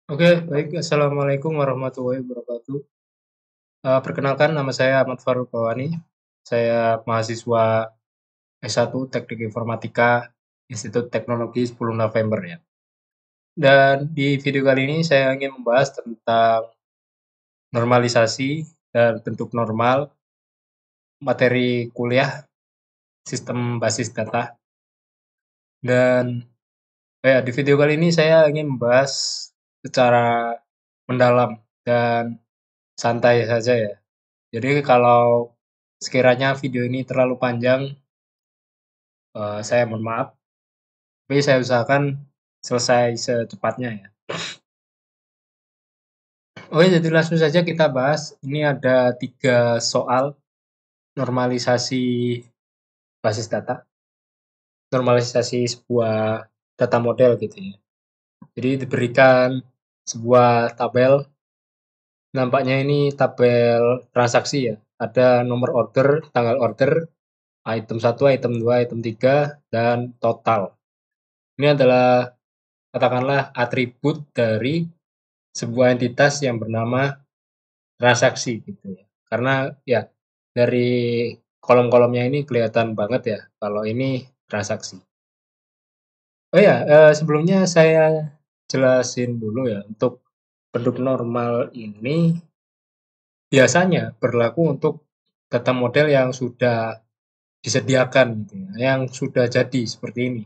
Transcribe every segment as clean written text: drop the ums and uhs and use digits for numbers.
Oke, baik. Assalamualaikum warahmatullahi wabarakatuh. Perkenalkan, nama saya Ahmad Faruk Bawani. Saya mahasiswa S1 Teknik Informatika Institut Teknologi 10 November ya. Dan di video kali ini saya ingin membahas tentang normalisasi dan bentuk normal materi kuliah sistem basis data. Dan di video kali ini saya ingin membahas secara mendalam dan santai saja ya. Jadi kalau sekiranya video ini terlalu panjang, saya mohon maaf, tapi saya usahakan selesai secepatnya ya. Oke, jadi langsung saja kita bahas. Ini ada 3 soal normalisasi basis data, normalisasi sebuah data model gitu ya. Jadi diberikan sebuah tabel, nampaknya ini tabel transaksi ya. Ada nomor order, tanggal order, item 1, item 2, item 3, dan total. Ini adalah katakanlah atribut dari sebuah entitas yang bernama transaksi gitu ya. Karena ya dari kolom-kolomnya ini kelihatan banget ya kalau ini transaksi. Oh ya, sebelumnya saya jelasin dulu ya untuk bentuk normal ini biasanya berlaku untuk data model yang sudah disediakan gitu ya, yang sudah jadi seperti ini.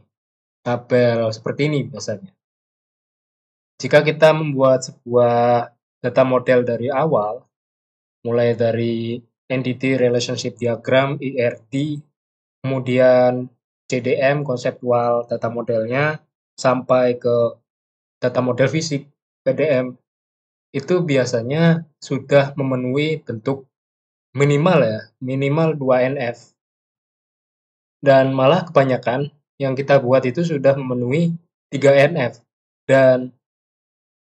Tabel seperti ini biasanya. Jika kita membuat sebuah data model dari awal, mulai dari Entity Relationship Diagram, ERD, kemudian CDM, konseptual data modelnya, sampai ke data model fisik, PDM, itu biasanya sudah memenuhi bentuk minimal ya, minimal 2NF. Dan malah kebanyakan yang kita buat itu sudah memenuhi 3NF. Dan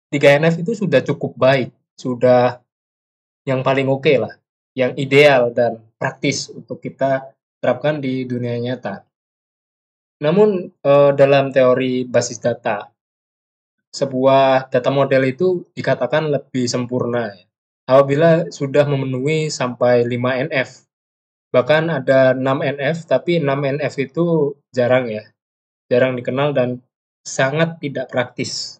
3NF itu sudah cukup baik, sudah yang paling oke lah, yang ideal dan praktis untuk kita terapkan di dunia nyata. Namun dalam teori basis data, sebuah data model itu dikatakan lebih sempurna ya, apabila sudah memenuhi sampai 5NF. Bahkan ada 6NF, tapi 6NF itu jarang ya, jarang dikenal dan sangat tidak praktis.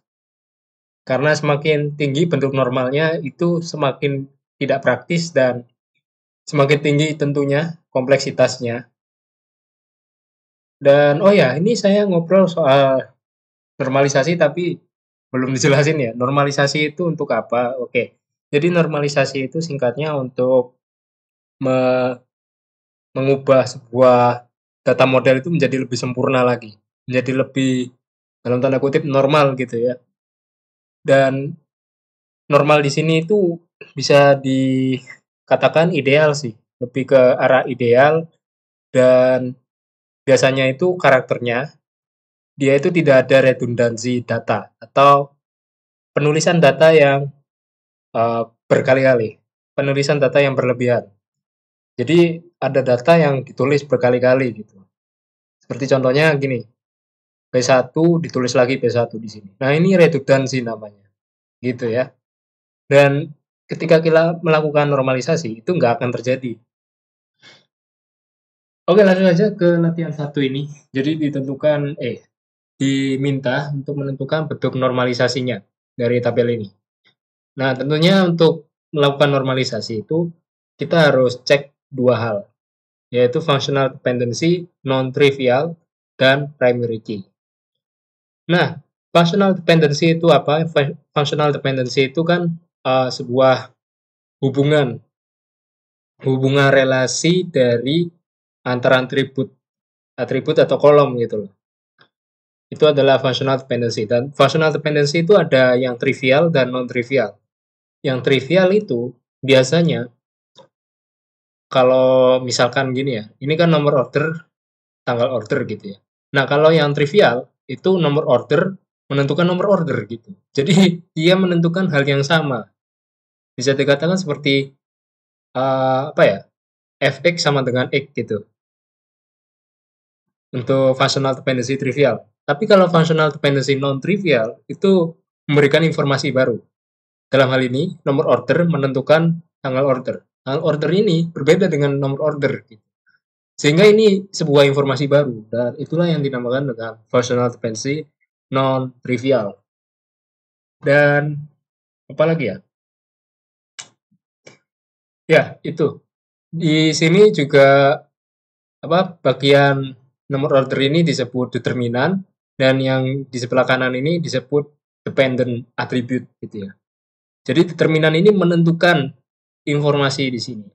Karena semakin tinggi bentuk normalnya itu semakin tidak praktis dan semakin tinggi tentunya kompleksitasnya. Dan oh ya, ini saya ngobrol soal normalisasi tapi belum dijelasin ya. Normalisasi itu untuk apa? Oke. Jadi normalisasi itu singkatnya untuk me- mengubah sebuah data model itu menjadi lebih sempurna lagi, menjadi lebih dalam tanda kutip normal gitu ya. Dan normal di sini itu bisa dikatakan ideal sih, lebih ke arah ideal dan biasanya itu karakternya dia itu tidak ada redundansi data atau penulisan data yang berkali-kali, penulisan data yang berlebihan. Jadi ada data yang ditulis berkali-kali gitu. Seperti contohnya gini, P1 ditulis lagi P1 di sini. Nah, ini redundansi namanya. Gitu ya. Dan ketika kita melakukan normalisasi, itu nggak akan terjadi. Oke, langsung aja ke latihan satu ini. Jadi diminta untuk menentukan bentuk normalisasinya dari tabel ini. Nah, tentunya untuk melakukan normalisasi itu kita harus cek dua hal, yaitu functional dependency, non-trivial, dan primary key. Nah, functional dependency itu apa? Functional dependency itu kan sebuah hubungan, hubungan relasi dari antara atribut, atribut atau kolom gitu loh. Itu adalah functional dependency. Dan functional dependency itu ada yang trivial dan non-trivial. Yang trivial itu biasanya kalau misalkan gini ya, ini kan nomor order, tanggal order gitu ya. Nah, kalau yang trivial itu nomor order menentukan nomor order gitu. Jadi dia menentukan hal yang sama. Bisa dikatakan seperti apa ya? Fx sama dengan x gitu untuk functional dependency trivial. Tapi kalau functional dependency non trivial itu memberikan informasi baru. Dalam hal ini, nomor order menentukan tanggal order. Tanggal order ini berbeda dengan nomor order. Sehingga ini sebuah informasi baru, dan itulah yang dinamakan dengan functional dependency non-trivial. Dan apa lagi ya? Ya, itu. Di sini juga bagian nomor order ini disebut determinan, dan yang di sebelah kanan ini disebut dependent attribute gitu ya. Jadi determinan ini menentukan informasi di sini.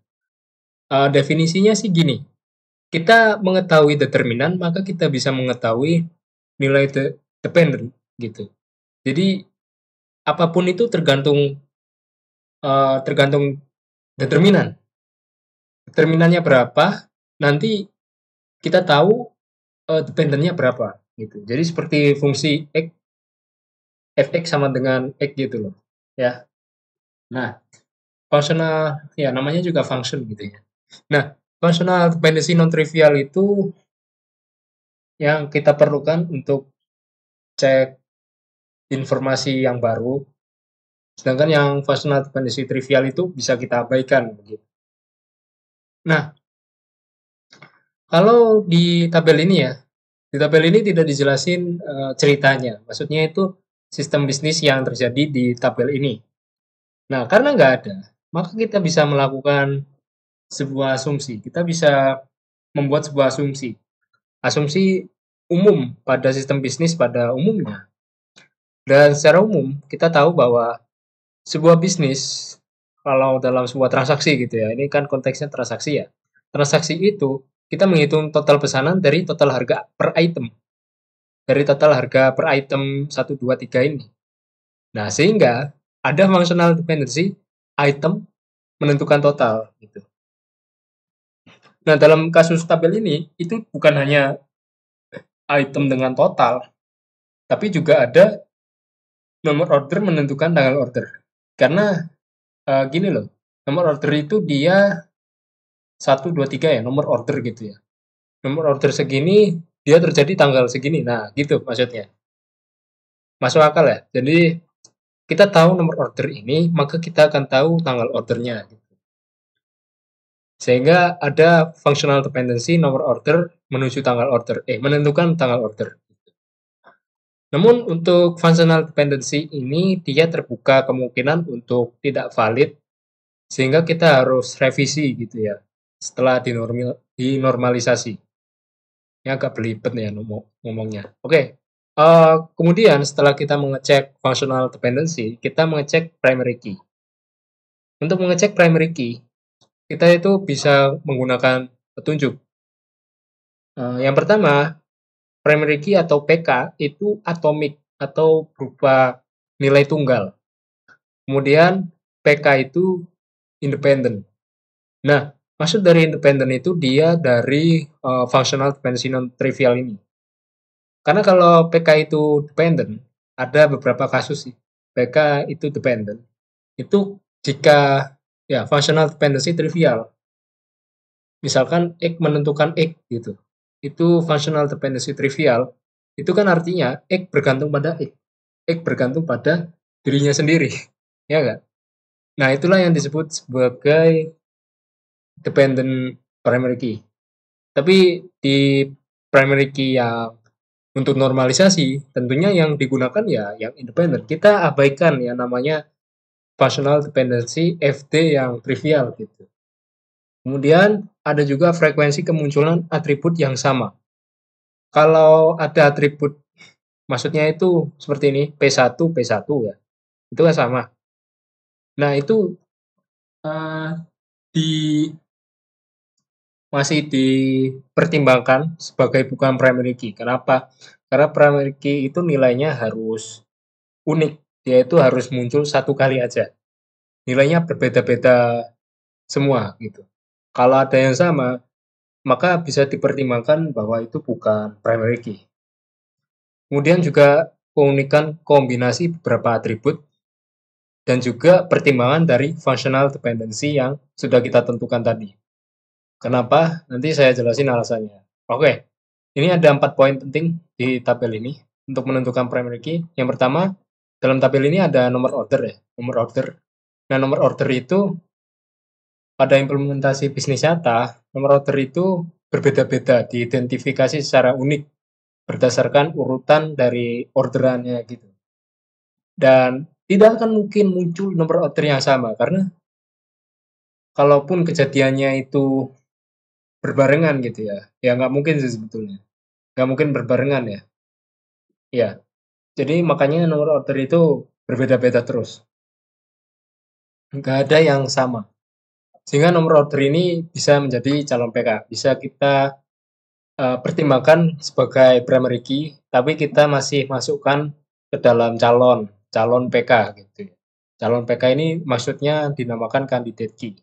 Definisinya sih gini, kita mengetahui determinan, maka kita bisa mengetahui nilai dependent gitu. Jadi apapun itu tergantung tergantung determinan. Determinannya berapa, nanti kita tahu dependentnya berapa gitu. Jadi seperti fungsi x, fx sama dengan x gitu loh, ya. Nah, functional ya namanya juga function gitu ya. Nah, functional dependency non-trivial itu yang kita perlukan untuk cek informasi yang baru, sedangkan yang functional dependency trivial itu bisa kita abaikan begitu. Nah, kalau di tabel ini ya, di tabel ini tidak dijelasin ceritanya. Maksudnya itu sistem bisnis yang terjadi di tabel ini. Nah, karena nggak ada, maka kita bisa melakukan sebuah asumsi. Kita bisa membuat sebuah asumsi. Asumsi umum pada sistem bisnis pada umumnya. Dan secara umum, kita tahu bahwa sebuah bisnis, kalau dalam sebuah transaksi gitu ya, ini kan konteksnya transaksi ya. Transaksi itu, kita menghitung total pesanan dari total harga per item. Dari total harga per item 1, 2, 3 ini. Nah, sehingga ada functional dependency, item menentukan total. Gitu. Nah, dalam kasus tabel ini, itu bukan hanya item dengan total, tapi juga ada nomor order menentukan tanggal order. Karena gini loh, nomor order itu dia 1, 2, 3 ya, nomor order gitu ya. Nomor order segini, dia terjadi tanggal segini. Nah, gitu maksudnya. Masuk akal ya? Jadi, kita tahu nomor order ini, maka kita akan tahu tanggal ordernya. Sehingga ada functional dependency nomor order menuju tanggal order, menentukan tanggal order. Namun untuk functional dependency ini dia terbuka kemungkinan untuk tidak valid, sehingga kita harus revisi gitu ya setelah dinormalisasi. Ini agak belibet nih ya ngomongnya. Oke, kemudian setelah kita mengecek functional dependency, kita mengecek primary key. Untuk mengecek primary key, kita itu bisa menggunakan petunjuk. Yang pertama, primary key atau PK itu atomik atau berupa nilai tunggal. Kemudian PK itu independen. Nah, maksud dari independen itu dia dari functional dependency non-trivial ini. Karena kalau PK itu dependent, ada beberapa kasus sih. PK itu dependent. Itu jika ya functional dependency trivial. Misalkan X menentukan X gitu. Itu functional dependency trivial. Itu kan artinya X bergantung pada X. X bergantung pada dirinya sendiri. Ya enggak? Nah, itulah yang disebut sebagai dependent primary key. Tapi di primary key yang untuk normalisasi, tentunya yang digunakan ya yang independen. Kita abaikan ya namanya functional dependency FD yang trivial gitu. Kemudian ada juga frekuensi kemunculan atribut yang sama. Kalau ada atribut, maksudnya itu seperti ini, P1, P1 ya, itu kan sama. Nah, itu masih dipertimbangkan sebagai bukan primary key. Kenapa? Karena primary key itu nilainya harus unik, yaitu harus muncul satu kali aja. Nilainya berbeda-beda semua gitu. Kalau ada yang sama, maka bisa dipertimbangkan bahwa itu bukan primary key. Kemudian juga keunikan kombinasi beberapa atribut dan juga pertimbangan dari functional dependency yang sudah kita tentukan tadi. Kenapa? Nanti saya jelasin alasannya. Oke, ini ada 4 poin penting di tabel ini untuk menentukan primary key. Yang pertama, dalam tabel ini ada nomor order ya, nomor order. Nah, nomor order itu pada implementasi bisnis nyata, nomor order itu berbeda-beda, diidentifikasi secara unik berdasarkan urutan dari orderannya gitu. Dan tidak akan mungkin muncul nomor order yang sama karena kalaupun kejadiannya itu berbarengan gitu ya, ya nggak mungkin sih sebetulnya. Nggak mungkin berbarengan ya. Ya, jadi makanya nomor order itu berbeda-beda terus. Nggak ada yang sama. Sehingga nomor order ini bisa menjadi calon PK. Bisa kita pertimbangkan sebagai primary key, tapi kita masih masukkan ke dalam calon PK gitu ya. Calon PK ini maksudnya dinamakan candidate key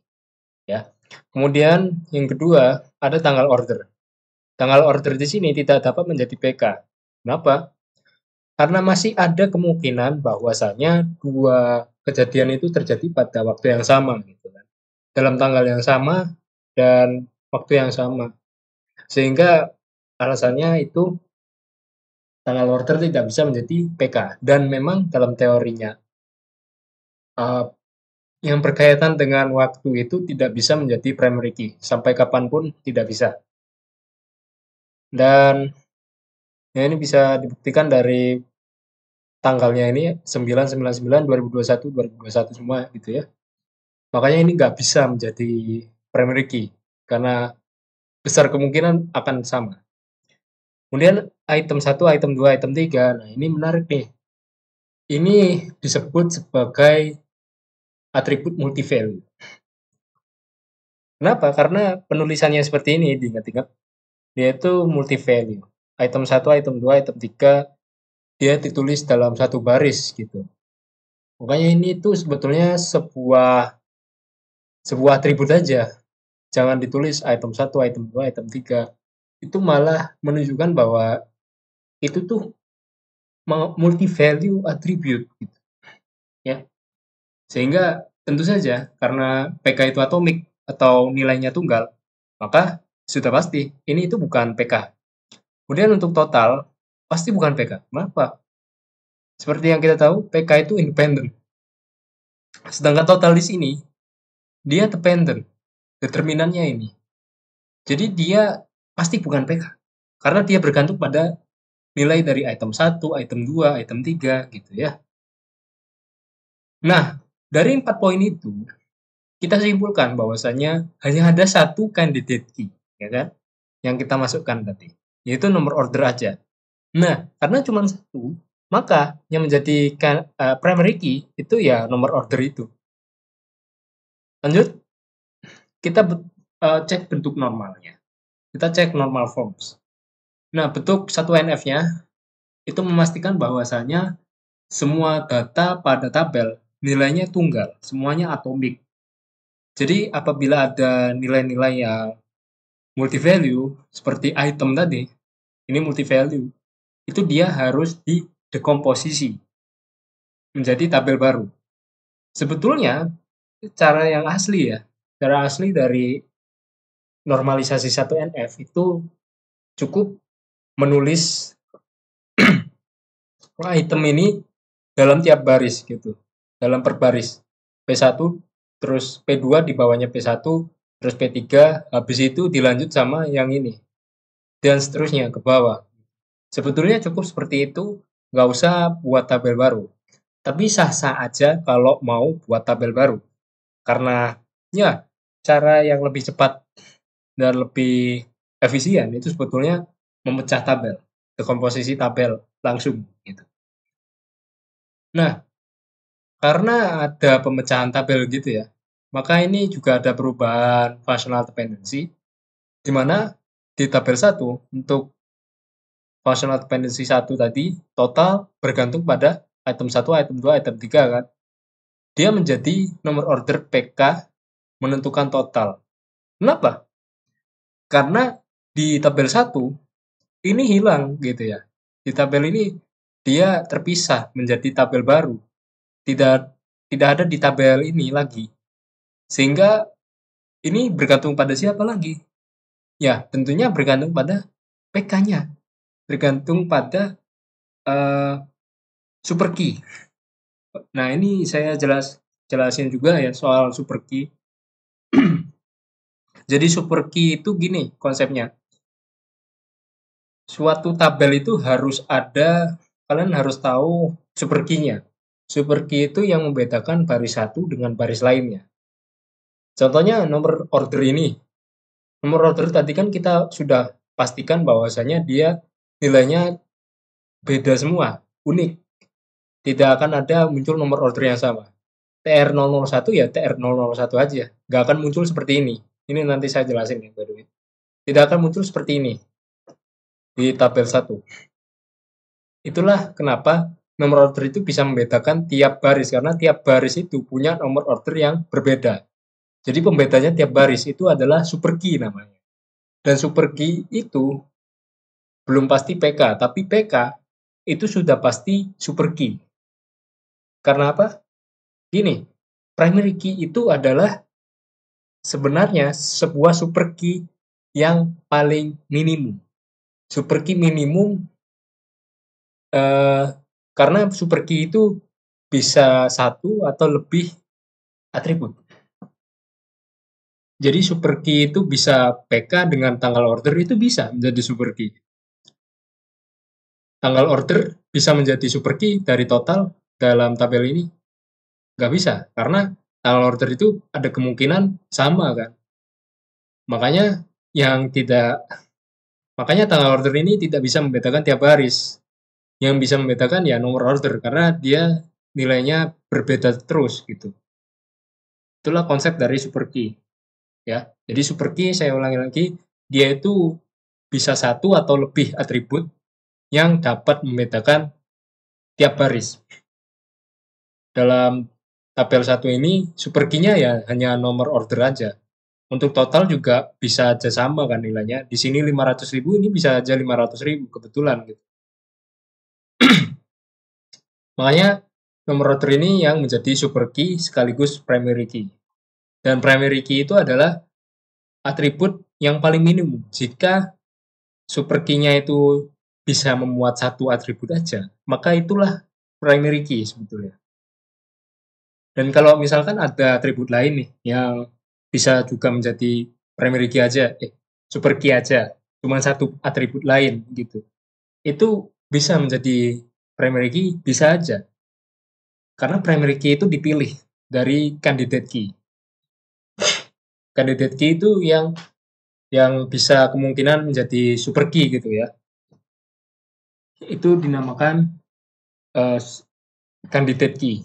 ya. Kemudian yang kedua ada tanggal order. Tanggal order di sini tidak dapat menjadi PK. Kenapa? Karena masih ada kemungkinan bahwasanya dua kejadian itu terjadi pada waktu yang sama gitu kan. Dalam tanggal yang sama dan waktu yang sama. Sehingga alasannya itu tanggal order tidak bisa menjadi PK. Dan memang dalam teorinya uh, yang berkaitan dengan waktu itu tidak bisa menjadi primary key. Sampai kapanpun tidak bisa. Dan ya ini bisa dibuktikan dari tanggalnya ini 999 2021 2021 semua gitu ya. Makanya ini nggak bisa menjadi primary key karena besar kemungkinan akan sama. Kemudian item 1, item 2, item 3. Nah, ini menarik nih. Ini disebut sebagai atribut multi-value. Kenapa? Karena penulisannya seperti ini, diingat-ingat. Dia itu multi-value. Item 1, item 2, item 3, dia ditulis dalam satu baris gitu. Makanya ini tuh sebetulnya sebuah atribut aja. Jangan ditulis item 1, item 2, item 3. Itu malah menunjukkan bahwa itu tuh multi value attribute gitu ya. Sehingga tentu saja karena PK itu atomik atau nilainya tunggal, maka sudah pasti ini itu bukan PK. Kemudian untuk total pasti bukan PK. Kenapa? Seperti yang kita tahu, PK itu independen. Sedangkan total di sini dia dependent. Determinannya ini. Jadi dia pasti bukan PK. Karena dia bergantung pada nilai dari item 1, item 2, item 3 gitu ya. Nah, dari 4 poin itu kita simpulkan bahwasanya hanya ada satu candidate key, ya kan? Yang kita masukkan tadi, yaitu nomor order aja. Nah, karena cuma satu, maka yang menjadi primary key itu ya nomor order itu. Lanjut, kita cek bentuk normalnya. Kita cek normal forms. Nah, bentuk 1NF-nya itu memastikan bahwasanya semua data pada tabel nilainya tunggal, semuanya atomik. Jadi apabila ada nilai-nilai yang multi-value seperti item tadi, ini multi-value, itu dia harus didekomposisi menjadi tabel baru. Sebetulnya cara yang asli ya, cara asli dari normalisasi 1NF itu cukup menulis item ini dalam tiap baris gitu, dalam per baris. P1, terus P2 di bawahnya P1, terus P3, habis itu dilanjut sama yang ini. Dan seterusnya ke bawah. Sebetulnya cukup seperti itu, nggak usah buat tabel baru. Tapi sah-sah aja kalau mau buat tabel baru. Karena ya cara yang lebih cepat dan lebih efisien itu sebetulnya memecah tabel, dekomposisi tabel langsung gitu. Nah, karena ada pemecahan tabel gitu ya, maka ini juga ada perubahan functional dependency, di mana di tabel 1 untuk functional dependency 1 tadi, total bergantung pada item 1, item 2, item 3 kan. Dia menjadi nomor order PK menentukan total. Kenapa? Karena di tabel 1 ini hilang gitu ya. Di tabel ini dia terpisah menjadi tabel baru. Tidak tidak ada di tabel ini lagi. Sehingga ini bergantung pada siapa lagi? Ya, tentunya bergantung pada PK-nya. Bergantung pada super key. Nah, ini saya jelasin juga ya soal super key. Jadi super key itu gini konsepnya. Suatu tabel itu harus ada, kalian harus tahu super key-nya. Super key itu yang membedakan baris satu dengan baris lainnya. Contohnya nomor order ini. Nomor order tadi kan kita sudah pastikan bahwasanya dia nilainya beda semua, unik. Tidak akan ada muncul nomor order yang sama. TR001 ya TR001 aja. Nggak akan muncul seperti ini. Ini nanti saya jelasin ya, by the way. Tidak akan muncul seperti ini di tabel 1. Itulah kenapa nomor order itu bisa membedakan tiap baris, karena tiap baris itu punya nomor order yang berbeda. Jadi pembedanya tiap baris itu adalah super key namanya. Dan super key itu belum pasti PK, tapi PK itu sudah pasti super key. Karena apa? Gini, primary key itu adalah sebenarnya sebuah super key yang paling minimum. Super key minimum karena super key itu bisa satu atau lebih atribut. Jadi super key itu bisa PK dengan tanggal order itu bisa menjadi super key. Tanggal order bisa menjadi super key dari total dalam tabel ini? Nggak bisa, karena tanggal order itu ada kemungkinan sama kan. Makanya yang tidak makanya tanggal order ini tidak bisa membedakan tiap baris. Yang bisa membedakan ya nomor order karena dia nilainya berbeda terus gitu. Itulah konsep dari super key ya. Jadi super key saya ulangi lagi, dia itu bisa satu atau lebih atribut yang dapat membedakan tiap baris. Dalam tabel 1 ini super key-nya ya hanya nomor order aja. Untuk total juga bisa aja sama kan nilainya. Di sini 500.000, ini bisa aja 500.000 kebetulan gitu. Makanya nomor order ini yang menjadi super key sekaligus primary key. Dan primary key itu adalah atribut yang paling minimum. Jika super key-nya itu bisa memuat satu atribut aja, maka itulah primary key sebetulnya. Dan kalau misalkan ada atribut lain nih yang bisa juga menjadi primary key aja, super key aja, cuma satu atribut lain gitu. Itu bisa menjadi primary key, bisa aja. Karena primary key itu dipilih dari candidate key. Candidate key itu yang bisa kemungkinan menjadi super key gitu ya. Itu dinamakan candidate key.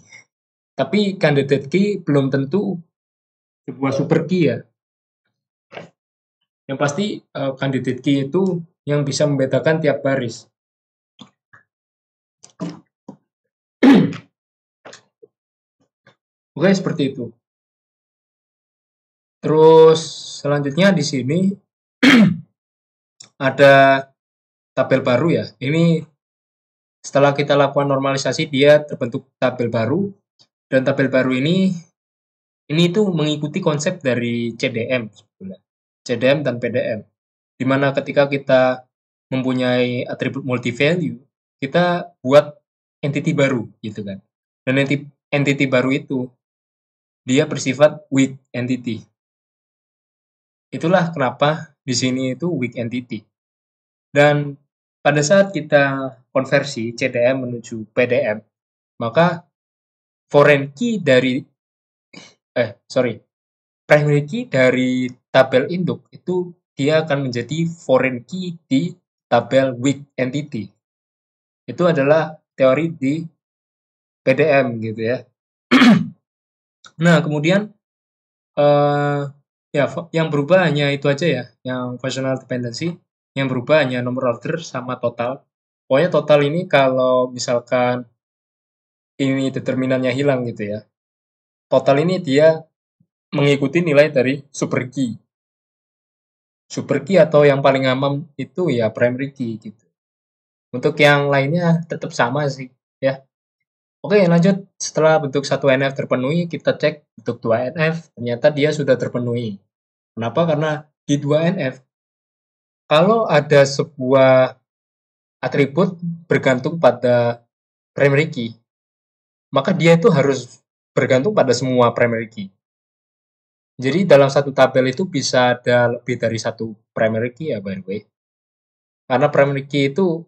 Tapi candidate key belum tentu sebuah super key ya. Yang pasti candidate key itu yang bisa membedakan tiap baris. Oke, seperti itu. Terus selanjutnya di sini ada tabel baru ya. Ini setelah kita lakukan normalisasi dia terbentuk tabel baru, dan tabel baru ini tuh mengikuti konsep dari CDM sebetulnya. CDM dan PDM. Dimana ketika kita mempunyai atribut multi value, kita buat entity baru gitu kan. Dan entity baru itu dia bersifat weak entity. Itulah kenapa di sini itu weak entity. Dan pada saat kita konversi CDM menuju PDM, maka foreign key dari primary key dari tabel induk itu dia akan menjadi foreign key di tabel weak entity. Itu adalah teori di PDM gitu ya. Nah, kemudian ya yang berubah hanya itu aja ya, yang functional dependency, yang berubah hanya nomor order sama total. Pokoknya total ini kalau misalkan ini determinannya hilang gitu ya. Total ini dia mengikuti nilai dari super key. Super key atau yang paling aman itu ya primary key gitu. Untuk yang lainnya tetap sama sih ya. Oke, lanjut. Setelah bentuk 1NF terpenuhi, kita cek bentuk 2NF. Ternyata dia sudah terpenuhi. Kenapa? Karena di 2NF, kalau ada sebuah atribut bergantung pada primary key, maka dia itu harus bergantung pada semua primary key. Jadi dalam satu tabel itu bisa ada lebih dari satu primary key ya, by the way. Karena primary key itu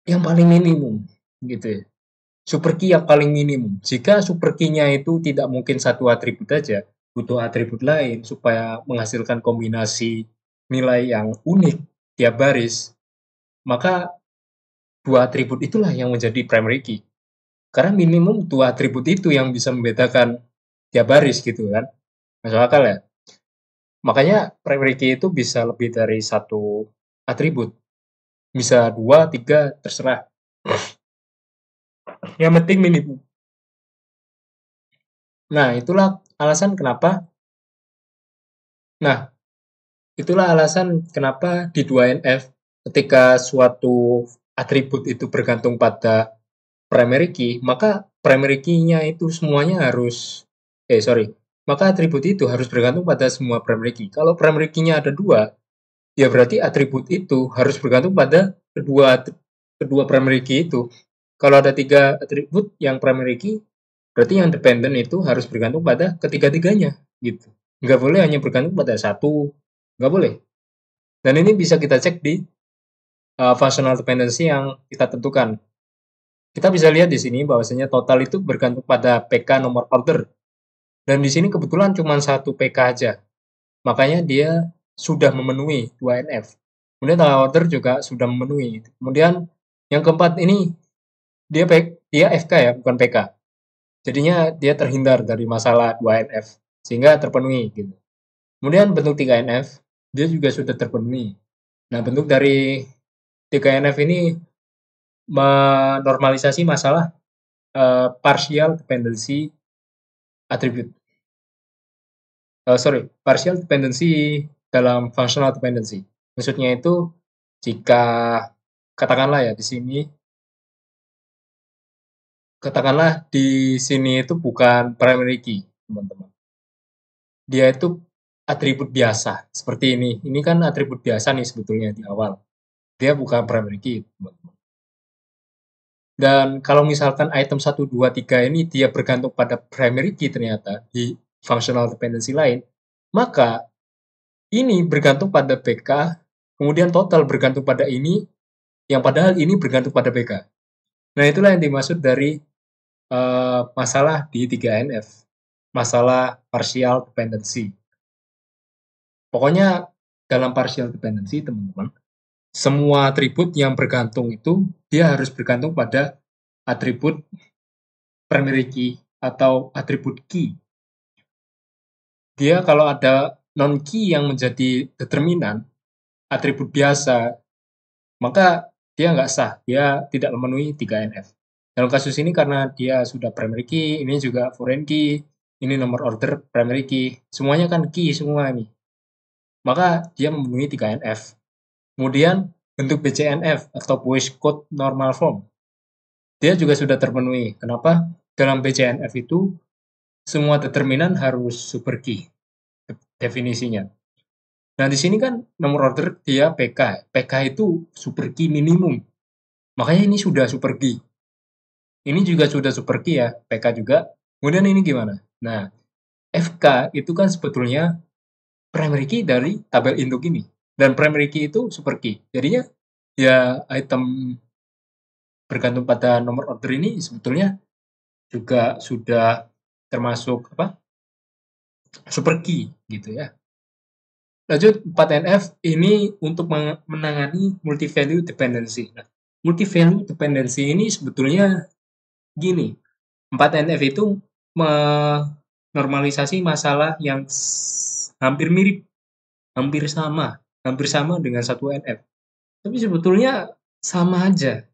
yang paling minimum gitu ya. Super key yang paling minimum. Jika super key-nya itu tidak mungkin satu atribut aja, butuh atribut lain supaya menghasilkan kombinasi nilai yang unik tiap baris, maka dua atribut itulah yang menjadi primary key. Karena minimum dua atribut itu yang bisa membedakan tiap baris gitu kan. Masuk akal ya? Makanya primary key itu bisa lebih dari satu atribut. Bisa dua, tiga, terserah. Yang penting minimum. Nah, Nah, itulah alasan kenapa di 2NF ketika suatu atribut itu bergantung pada primary key, maka primary key-nya itu semuanya maka atribut itu harus bergantung pada semua primary key. Kalau primary key-nya ada dua, ya berarti atribut itu harus bergantung pada kedua primary key itu. Kalau ada tiga atribut yang primary key, berarti yang dependent itu harus bergantung pada ketiga-tiganya, gitu. Nggak boleh hanya bergantung pada satu, nggak boleh. Dan ini bisa kita cek di functional dependency yang kita tentukan. Kita bisa lihat di sini bahwasanya total itu bergantung pada PK nomor order. Dan di sini kebetulan cuma satu PK aja. Makanya dia sudah memenuhi 2NF. Kemudian total order juga sudah memenuhi. Kemudian yang keempat ini dia FK ya, bukan PK. Jadinya dia terhindar dari masalah 2NF sehingga terpenuhi gitu. Kemudian bentuk 3NF dia juga sudah terpenuhi. Nah, bentuk dari 3NF ini menormalisasi masalah partial dependency attribute. Partial dependency dalam functional dependency. Maksudnya itu jika katakanlah ya di sini itu bukan primary key, teman-teman. Dia itu atribut biasa seperti ini. Ini kan atribut biasa nih sebetulnya di awal. Dia bukan primary key, teman-teman. Dan kalau misalkan item 1, 2, 3 ini dia bergantung pada primary key ternyata di functional dependency lain, maka ini bergantung pada PK, kemudian total bergantung pada ini, yang padahal ini bergantung pada PK. Nah, itulah yang dimaksud dari masalah di 3NF, masalah partial dependency. Pokoknya dalam partial dependency, teman-teman, semua atribut yang bergantung itu dia harus bergantung pada atribut primary key atau atribut key. Dia kalau ada non key yang menjadi determinan atribut biasa, maka dia nggak sah, dia tidak memenuhi 3NF. Dalam kasus ini karena dia sudah primary key, ini juga foreign key, ini nomor order primary key, semuanya kan key semua ini. Maka dia memenuhi 3NF. Kemudian bentuk BCNF atau Boyce Code Normal Form. Dia juga sudah terpenuhi. Kenapa? Dalam BCNF itu semua determinan harus super key definisinya. Nah, di sini kan nomor order dia PK. PK itu super key minimum. Makanya ini sudah super key. Ini juga sudah super key ya, PK juga. Kemudian ini gimana? Nah, FK itu kan sebetulnya primary key dari tabel induk ini. Dan primary key itu super key. Jadinya ya item bergantung pada nomor order ini sebetulnya juga sudah termasuk super key gitu ya. Lanjut 4NF ini untuk menangani multi-value dependency. Nah, multi-value dependency ini sebetulnya gini, 4NF itu menormalisasi masalah yang hampir mirip, hampir sama dengan 1NF. Tapi sebetulnya sama aja.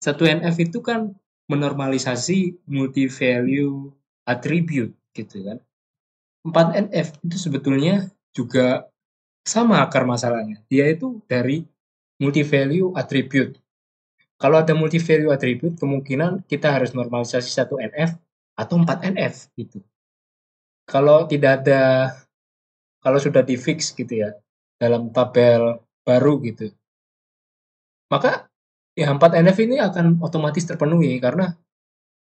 1NF itu kan menormalisasi multi-value attribute gitu kan. 4NF itu sebetulnya juga sama akar masalahnya. Dia itu dari multi-value attribute. Kalau ada multi-value attribute, kemungkinan kita harus normalisasi 1NF atau 4NF gitu. Kalau tidak ada, kalau sudah di-fix gitu ya, dalam tabel baru gitu, maka ya 4NF ini akan otomatis terpenuhi karena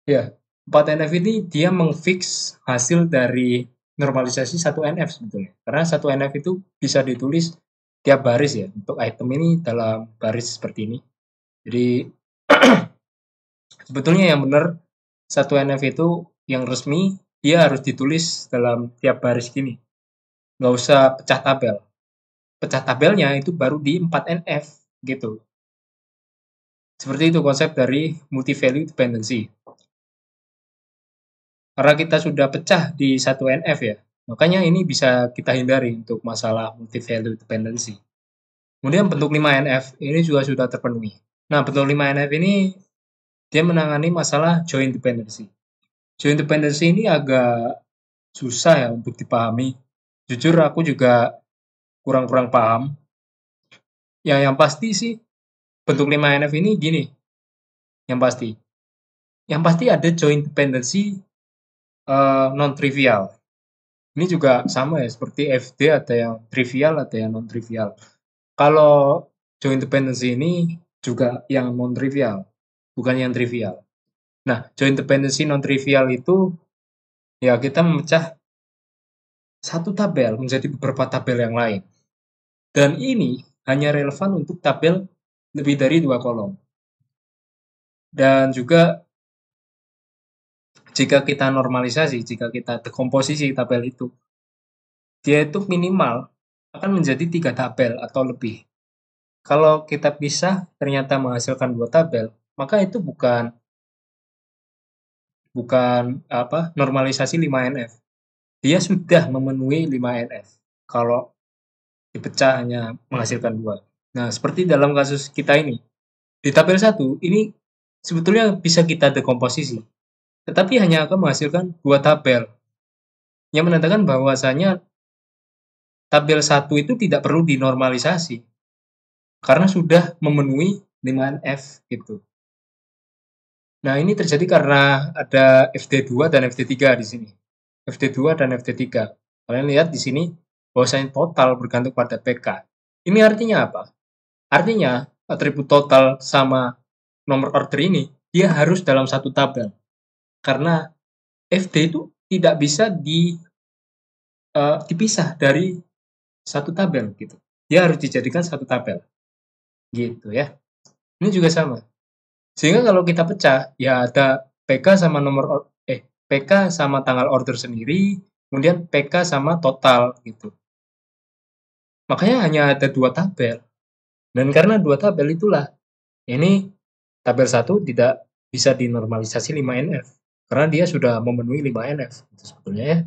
ya 4NF ini dia mengfix hasil dari normalisasi 1NF sebetulnya. Karena 1NF itu bisa ditulis tiap baris ya. Untuk item ini dalam baris seperti ini. Jadi sebetulnya yang benar 1NF itu yang resmi dia harus ditulis dalam tiap baris gini. Nggak usah pecah tabel. Pecah tabelnya itu baru di 4NF gitu. Seperti itu konsep dari multi-value dependency. Karena kita sudah pecah di 1NF ya, makanya ini bisa kita hindari untuk masalah multi-value dependency. Kemudian bentuk 5NF ini juga sudah terpenuhi. Nah, bentuk 5NF ini dia menangani masalah joint dependency. Joint dependency ini agak susah ya untuk dipahami. Jujur aku juga kurang-kurang paham. Ya, yang pasti sih bentuk 5NF ini gini. Yang pasti. Yang pasti ada joint dependency non-trivial. Ini juga sama ya, seperti FD ada yang trivial, ada yang non-trivial. Kalau joint dependency ini juga yang non-trivial, bukan yang trivial. Nah, joint dependency non-trivial itu ya kita memecah satu tabel menjadi beberapa tabel yang lain. Dan ini hanya relevan untuk tabel lebih dari 2 kolom. Dan juga jika kita normalisasi, jika kita dekomposisi tabel itu, dia itu minimal akan menjadi 3 tabel atau lebih. Kalau kita pisah ternyata menghasilkan 2 tabel, maka itu bukan normalisasi 5NF. Dia sudah memenuhi 5NF kalau dipecah hanya menghasilkan 2. Nah, seperti dalam kasus kita ini. Di tabel 1 ini sebetulnya bisa kita dekomposisi, tetapi hanya akan menghasilkan 2 tabel. Yang menandakan bahwasanya tabel 1 itu tidak perlu dinormalisasi karena sudah memenuhi 5NF gitu. Nah, ini terjadi karena ada FD2 dan FD3 di sini. FD2 dan FD3. Kalian lihat di sini bahwasanya total bergantung pada PK. Ini artinya apa? Artinya atribut total sama nomor order ini dia harus dalam satu tabel. Karena FD itu tidak bisa dipisah dari satu tabel gitu. Dia harus dijadikan satu tabel. Gitu ya. Ini juga sama. Sehingga kalau kita pecah, ya ada PK sama PK sama tanggal order sendiri, kemudian PK sama total gitu. Makanya hanya ada 2 tabel. Dan karena 2 tabel itulah ini tabel 1 tidak bisa dinormalisasi 5NF karena dia sudah memenuhi 5NF itu sebetulnya ya.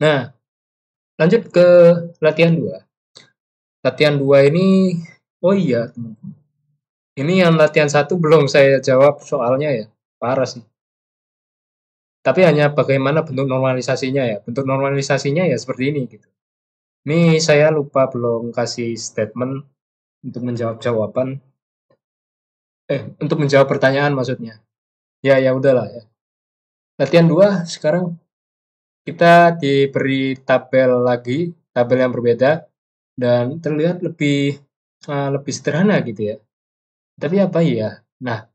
Nah, lanjut ke latihan 2. Latihan 2 ini oh iya, teman-teman. Ini yang latihan 1 belum saya jawab soalnya ya. Parah sih. Tapi hanya bagaimana bentuk normalisasinya ya. Bentuk normalisasinya ya seperti ini gitu. Ini saya lupa belum kasih statement untuk menjawab jawaban. Untuk menjawab pertanyaan maksudnya. Ya udahlah ya. Latihan 2 sekarang kita diberi tabel lagi, tabel yang berbeda dan terlihat lebih sederhana gitu ya. Tapi apa ya? Nah,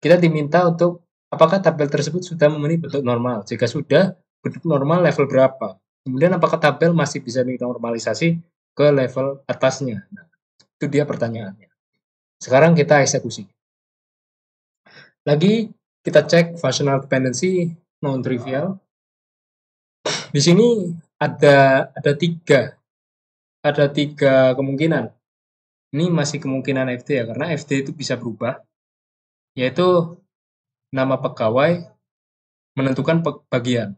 kita diminta untuk apakah tabel tersebut sudah memenuhi bentuk normal? Jika sudah, bentuk normal level berapa? Kemudian apakah tabel masih bisa dinormalisasi ke level atasnya? Nah, itu dia pertanyaannya. Sekarang kita eksekusi. Lagi kita cek functional dependency non-trivial. Di sini ada tiga kemungkinan. Ini masih kemungkinan FD ya, karena FD itu bisa berubah, yaitu nama pegawai menentukan bagian.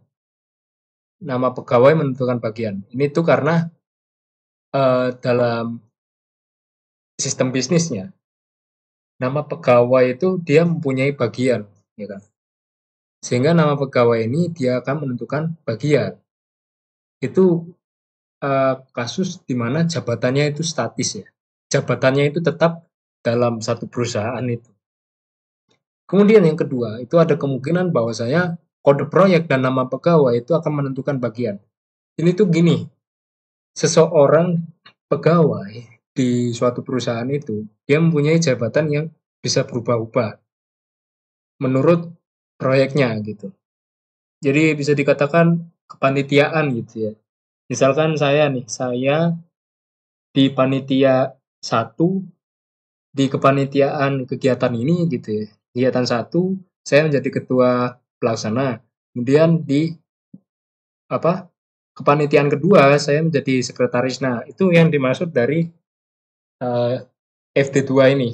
Nama pegawai menentukan bagian. Ini tuh karena dalam sistem bisnisnya, nama pegawai itu dia mempunyai bagian, ya kan? Sehingga nama pegawai ini dia akan menentukan bagian. Itu kasus di mana jabatannya itu statis ya. Jabatannya itu tetap dalam satu perusahaan itu. Kemudian yang kedua, itu ada kemungkinan bahwa saya kode proyek dan nama pegawai itu akan menentukan bagian. Ini tuh gini, seseorang pegawai di suatu perusahaan itu, dia mempunyai jabatan yang bisa berubah-ubah menurut proyeknya gitu. Jadi bisa dikatakan kepanitiaan gitu ya. Misalkan saya nih, saya di panitia satu, di kepanitiaan kegiatan ini gitu ya. Kegiatan satu, saya menjadi ketua pelaksana. Kemudian di apa? Kepanitiaan kedua, saya menjadi sekretaris. Nah, itu yang dimaksud dari FD2 ini,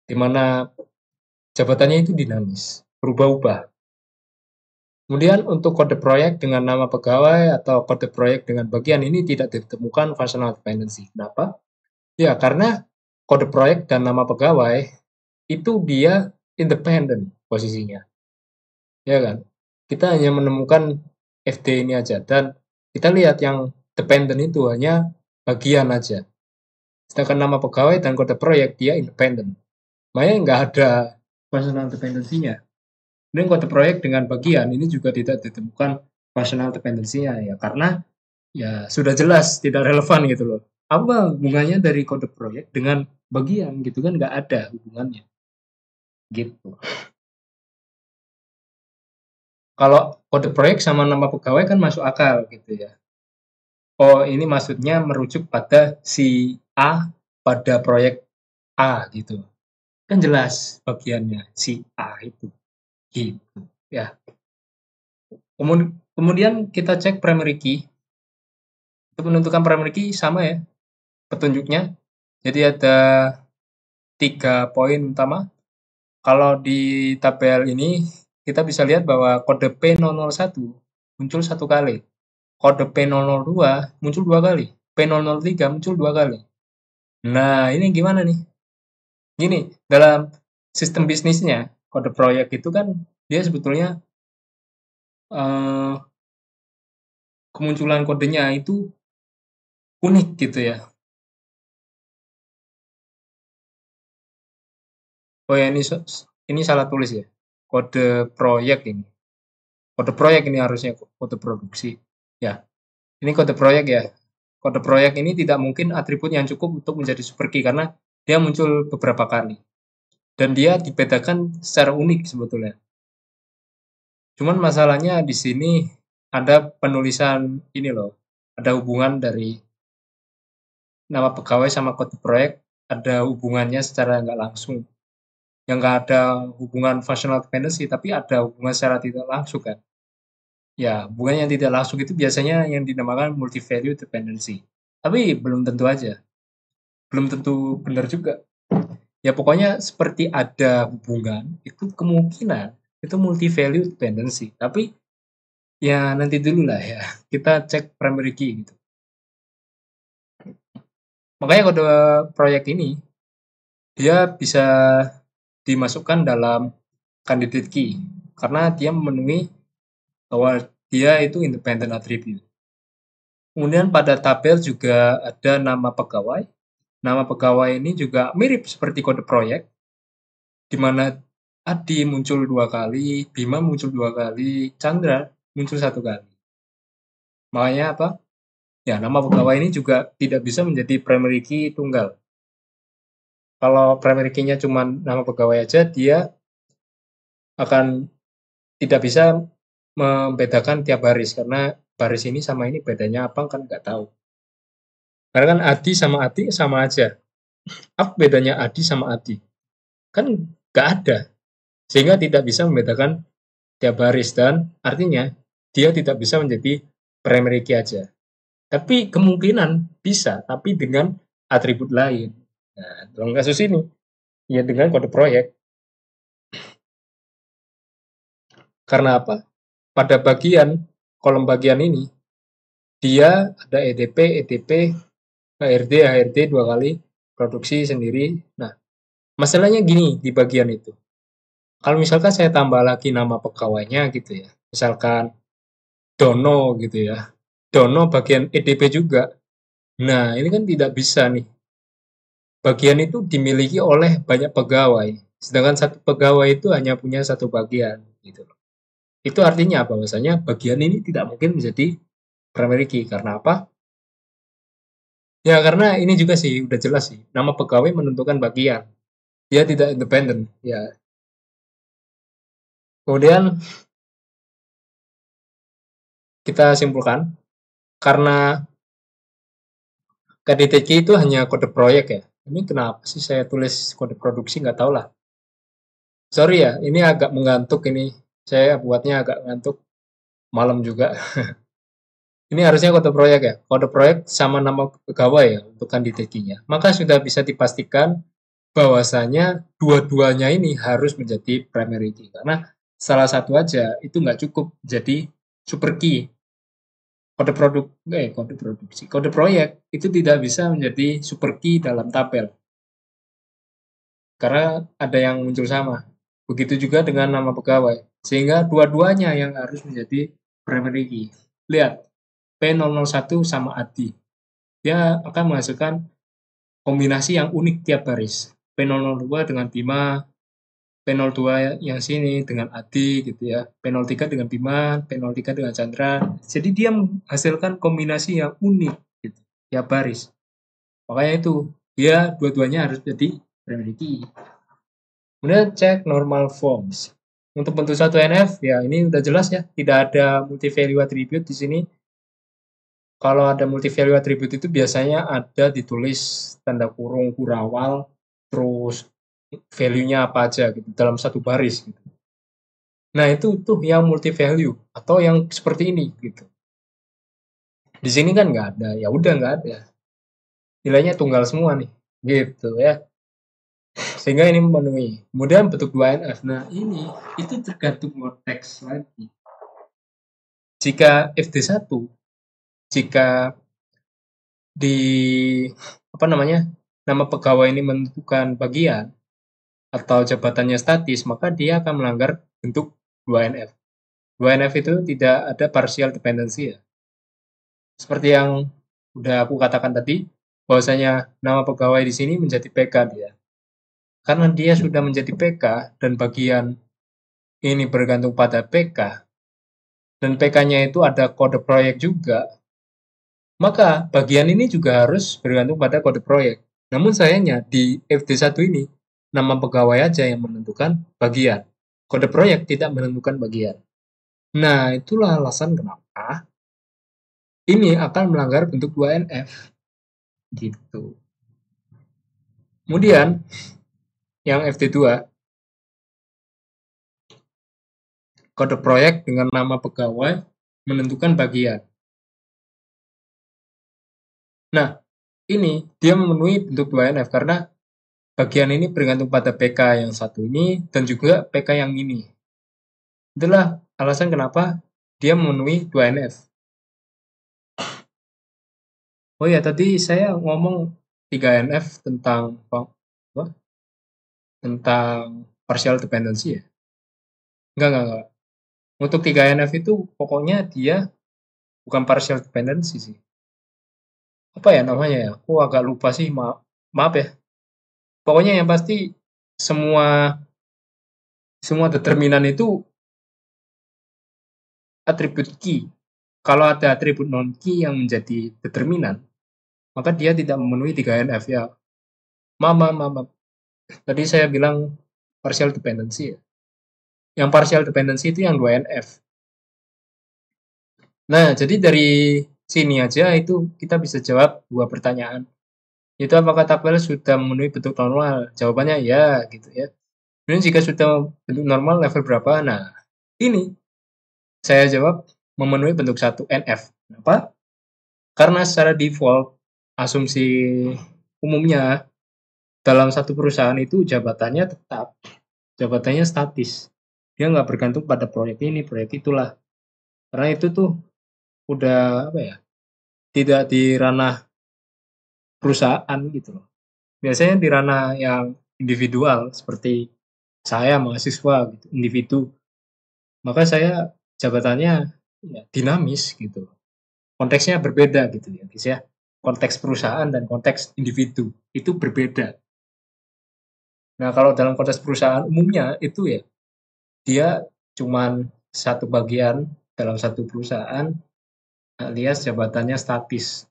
di mana jabatannya itu dinamis, berubah-ubah. Kemudian untuk kode proyek dengan nama pegawai atau kode proyek dengan bagian ini tidak ditemukan functional dependency. Kenapa? Ya, karena kode proyek dan nama pegawai itu dia independen posisinya. Ya kan? Kita hanya menemukan FD ini aja dan kita lihat yang dependen itu hanya bagian aja. Sedangkan nama pegawai dan kode proyek dia independen. Makanya nggak ada functional dependency-nya. Dan kode proyek dengan bagian ini juga tidak ditemukan functional dependency-nya ya karena ya sudah jelas tidak relevan gitu loh. Apa hubungannya dari kode proyek dengan bagian gitu kan nggak ada hubungannya gitu. Kalau kode proyek sama nama pegawai kan masuk akal gitu ya. Oh ini maksudnya merujuk pada si A pada proyek A gitu. Kan jelas bagiannya si A itu gitu ya. Kemudian kita cek primary key. Untuk menentukan primary key sama ya petunjuknya. Jadi ada 3 poin utama. Kalau di tabel ini kita bisa lihat bahwa kode P001 muncul 1 kali. Kode P002 muncul 2 kali. P003 muncul 2 kali. Nah, ini gimana nih? Gini, dalam sistem bisnisnya, kode proyek itu kan dia sebetulnya kemunculan kodenya itu unik gitu ya. Oh ya, ini salah tulis ya. Kode proyek ini. Kode proyek ini harusnya kode produksi. Ya, ini kode proyek ya. Kode proyek ini tidak mungkin atribut yang cukup untuk menjadi super key karena dia muncul beberapa kali. Dan dia dibedakan secara unik sebetulnya. Cuman masalahnya di sini ada penulisan ini loh. Ada hubungan dari nama pegawai sama kode proyek, ada hubungannya secara nggak langsung. Yang nggak ada hubungan functional dependency, tapi ada hubungan secara tidak langsung kan. Ya, hubungan yang tidak langsung itu biasanya yang dinamakan multi-value dependency. Tapi belum tentu aja. Belum tentu benar juga. Ya pokoknya seperti ada hubungan, itu kemungkinan itu multi-value dependency. Tapi ya nanti dulu lah ya, kita cek primary key gitu. Makanya kode proyek ini, dia bisa dimasukkan dalam candidate key, karena dia memenuhi bahwa dia itu independent attribute. Kemudian pada tabel juga ada nama pegawai. Nama pegawai ini juga mirip seperti kode proyek, di mana Adi muncul 2 kali, Bima muncul 2 kali, Chandra muncul 1 kali. Makanya apa? Ya, nama pegawai ini juga tidak bisa menjadi primary key tunggal. Kalau primary key-nya cuma nama pegawai aja, dia akan tidak bisa membedakan tiap baris karena baris ini sama ini bedanya apa kan nggak tahu. Karena kan Adi sama Adi sama aja. Apa bedanya Adi sama Adi? Kan nggak ada. Sehingga tidak bisa membedakan tiap baris dan artinya dia tidak bisa menjadi primary key aja. Tapi kemungkinan bisa, tapi dengan atribut lain. Nah, dalam kasus ini, ya dengan kode proyek. Karena apa? Pada bagian, kolom bagian ini, dia ada EDP, EDP, HRD, HRD 2 kali, produksi sendiri. Nah, masalahnya gini di bagian itu. Kalau misalkan saya tambah lagi nama pegawainya gitu ya, misalkan Dono gitu ya, Dono bagian EDP juga. Nah, ini kan tidak bisa nih. Bagian itu dimiliki oleh banyak pegawai, sedangkan satu pegawai itu hanya punya satu bagian gitu. Itu artinya apa? Bahwasanya bagian ini tidak mungkin menjadi primary key karena apa? Ya karena ini juga sih udah jelas sih, nama pegawai menentukan bagian. Dia tidak independen, ya. Kemudian kita simpulkan, karena KDTK itu hanya kode proyek ya. Ini kenapa sih saya tulis kode produksi, nggak tahu lah. Sorry ya, ini agak mengantuk ini. Saya buatnya agak ngantuk, malam juga. Ini harusnya kode proyek ya. Kode proyek sama nama pegawai ya untuk KDTK-nya. Maka sudah bisa dipastikan bahwasanya dua-duanya ini harus menjadi primary key. Karena salah satu aja itu nggak cukup jadi super key. Kode produksi, kode proyek itu tidak bisa menjadi super key dalam tabel karena ada yang muncul sama. Begitu juga dengan nama pegawai, sehingga dua-duanya yang harus menjadi primary key. Lihat, P001 sama ADI, dia akan menghasilkan kombinasi yang unik tiap baris. P002 dengan Bima, P02 yang sini dengan Adi gitu ya, P03 dengan Bima, P03 dengan Chandra. Jadi dia menghasilkan kombinasi yang unik gitu, tiap baris. Makanya itu, dia dua-duanya harus jadi primary key. Kemudian cek normal forms. Untuk bentuk satu NF, ya ini udah jelas ya, tidak ada multi value attribute di sini. Kalau ada multi value attribute itu biasanya ada ditulis tanda kurung kurawal, terus value-nya apa aja gitu dalam satu baris gitu. Nah, itu tuh yang multi value atau yang seperti ini gitu. Di sini kan nggak ada, ya udah nggak ada. Nilainya tunggal semua nih, gitu ya. Sehingga ini memenuhi. Kemudian bentuk 2NF. Nah, ini itu tergantung konteks lagi. Jika FD1, jika di apa namanya? Nama pegawai ini menentukan bagian atau jabatannya statis, maka dia akan melanggar bentuk 2NF. 2NF itu tidak ada partial dependency ya. Seperti yang udah aku katakan tadi, bahwasanya nama pegawai di sini menjadi PK dia. Karena dia sudah menjadi PK dan bagian ini bergantung pada PK, dan PK-nya itu ada kode proyek juga, maka bagian ini juga harus bergantung pada kode proyek. Namun sayangnya di FD1 ini, nama pegawai aja yang menentukan bagian. Kode proyek tidak menentukan bagian. Nah, itulah alasan kenapa ini akan melanggar bentuk 2NF. Gitu. Kemudian, yang FD2, kode proyek dengan nama pegawai menentukan bagian. Nah, ini dia memenuhi bentuk 2NF karena bagian ini bergantung pada PK yang satu ini dan juga PK yang ini. Itulah alasan kenapa dia memenuhi 2NF. Oh ya, tadi saya ngomong 3NF tentang apa? Tentang partial dependency ya. Enggak. Untuk 3NF itu pokoknya dia bukan partial dependency sih. Apa ya namanya ya? Aku agak lupa sih, maaf ya. Pokoknya yang pasti semua determinan itu atribut key. Kalau ada atribut non key yang menjadi determinan, maka dia tidak memenuhi 3NF ya. Maaf. Tadi saya bilang partial dependency ya. Yang partial dependency itu yang 2NF. Nah, jadi dari sini aja itu kita bisa jawab dua pertanyaan. Itu apakah tabel sudah memenuhi bentuk normal? Jawabannya ya, gitu ya. Kemudian jika sudah bentuk normal level berapa? Nah, ini saya jawab memenuhi bentuk 1NF. Kenapa? Karena secara default, asumsi umumnya dalam satu perusahaan itu jabatannya tetap, jabatannya statis. Dia nggak bergantung pada proyek ini, proyek itulah. Karena itu tuh udah apa ya? Tidak di ranah perusahaan gitu loh. Biasanya di ranah yang individual seperti saya mahasiswa gitu, individu. Maka saya jabatannya ya, dinamis gitu. Konteksnya berbeda gitu ya, guys ya. Konteks perusahaan dan konteks individu itu berbeda. Nah, kalau dalam konteks perusahaan umumnya itu ya dia cuman satu bagian dalam satu perusahaan alias jabatannya statis.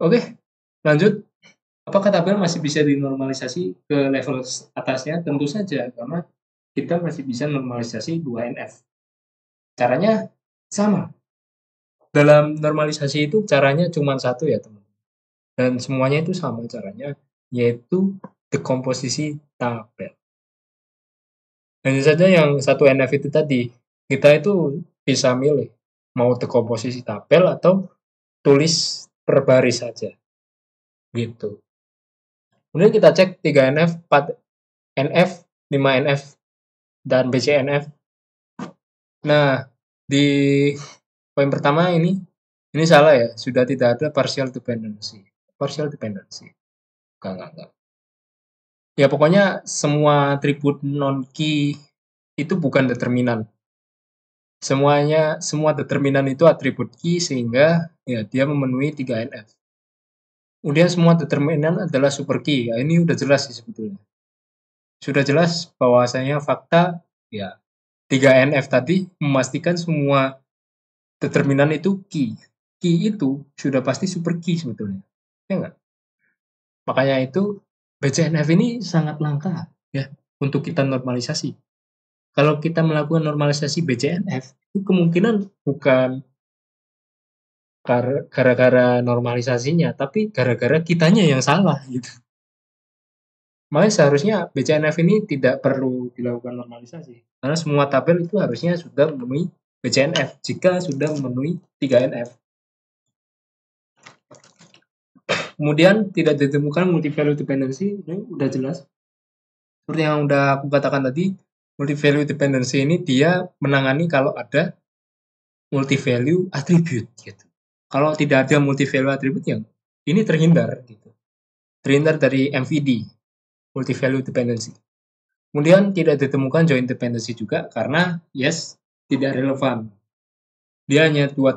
Oke, lanjut. Apakah tabel masih bisa dinormalisasi ke level atasnya? Tentu saja, karena kita masih bisa normalisasi 2NF. Caranya Sama. Dalam normalisasi itu caranya cuma satu ya teman. Dan semuanya itu sama caranya, yaitu dekomposisi tabel. Hanya saja yang satu NF itu tadi, kita itu bisa milih mau dekomposisi tabel atau tulis per baris saja. Gitu. Kemudian kita cek 3 NF, 4 NF, 5 NF, dan BCNF. Nah, di poin pertama ini salah ya, sudah tidak ada partial dependency. Partial dependency. Enggak. Ya pokoknya semua atribut non-key itu bukan determinan. Semua determinan itu atribut key sehingga ya dia memenuhi 3 NF. Kemudian semua determinan adalah super key. Ya, ini udah jelas sih sebetulnya. Sudah jelas bahwasanya fakta ya 3 NF tadi memastikan semua determinan itu key. Key itu sudah pasti super key sebetulnya. Ya enggak? Makanya itu BCNF ini sangat langka ya untuk kita normalisasi. Kalau kita melakukan normalisasi BCNF, itu kemungkinan bukan gara-gara normalisasinya, tapi gara-gara kitanya yang salah gitu. Makanya seharusnya BCNF ini tidak perlu dilakukan normalisasi. Karena semua tabel itu harusnya sudah memenuhi BCNF jika sudah memenuhi 3 NF. Kemudian tidak ditemukan multi-value dependency, ini udah jelas. Seperti yang udah aku katakan tadi, multi-value dependency ini dia menangani kalau ada multi-value attribute gitu. Kalau tidak ada multi-value attribute yang ini terhindar gitu. Terhindar dari MVD, multi-value dependency. Kemudian tidak ditemukan joint dependency juga karena yes, tidak relevan. Dia hanya dua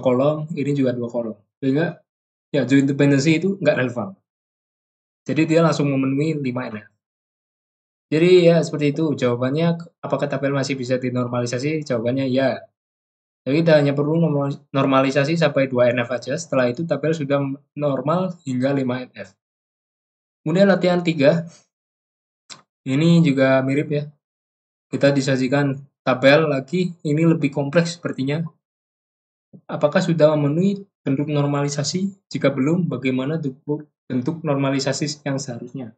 kolom, ini juga dua kolom. Sehingga ya joint dependency itu nggak relevan. Jadi dia langsung memenuhi 5 NF. Jadi ya seperti itu jawabannya. Apakah tabel masih bisa dinormalisasi? Jawabannya ya. Jadi kita hanya perlu normalisasi sampai 2 NF aja. Setelah itu tabel sudah normal hingga 5 NF. Kemudian latihan 3. Ini juga mirip ya. Kita disajikan tabel lagi. Ini lebih kompleks sepertinya. Apakah sudah memenuhi bentuk normalisasi? Jika belum, bagaimana bentuk normalisasi yang seharusnya?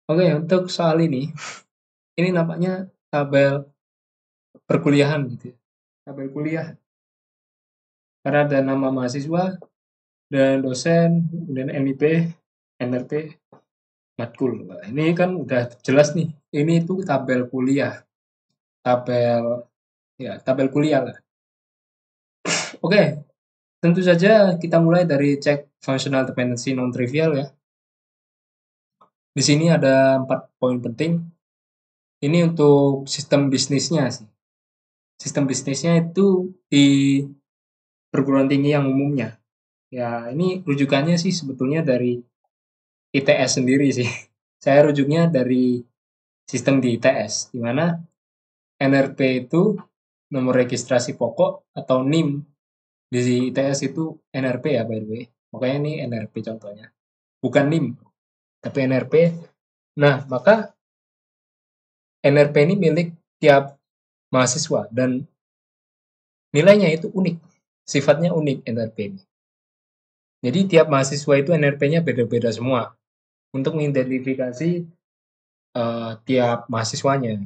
Oke, untuk soal ini nampaknya tabel perkuliahan gitu ya. Tabel kuliah. Karena ada nama mahasiswa dan dosen, kemudian NIP, NRP, matkul. Nah, ini kan udah jelas nih. Ini itu tabel kuliah. Tabel kuliah lah. Oke, tentu saja kita mulai dari cek functional dependency non-trivial ya. Di sini ada 4 poin penting. Ini untuk sistem bisnisnya sih. Sistem bisnisnya itu di perguruan tinggi yang umumnya. Ya, ini rujukannya sih sebetulnya dari ITS sendiri sih. Saya rujuknya dari sistem di ITS, di mana NRP itu nomor registrasi pokok atau NIM. Di ITS itu NRP ya by the way. Makanya ini NRP contohnya. Bukan NIM, tapi NRP. Nah, maka NRP ini milik tiap mahasiswa dan nilainya itu unik. Sifatnya unik NRP ini. Jadi tiap mahasiswa itu NRP-nya beda-beda semua untuk mengidentifikasi tiap mahasiswanya.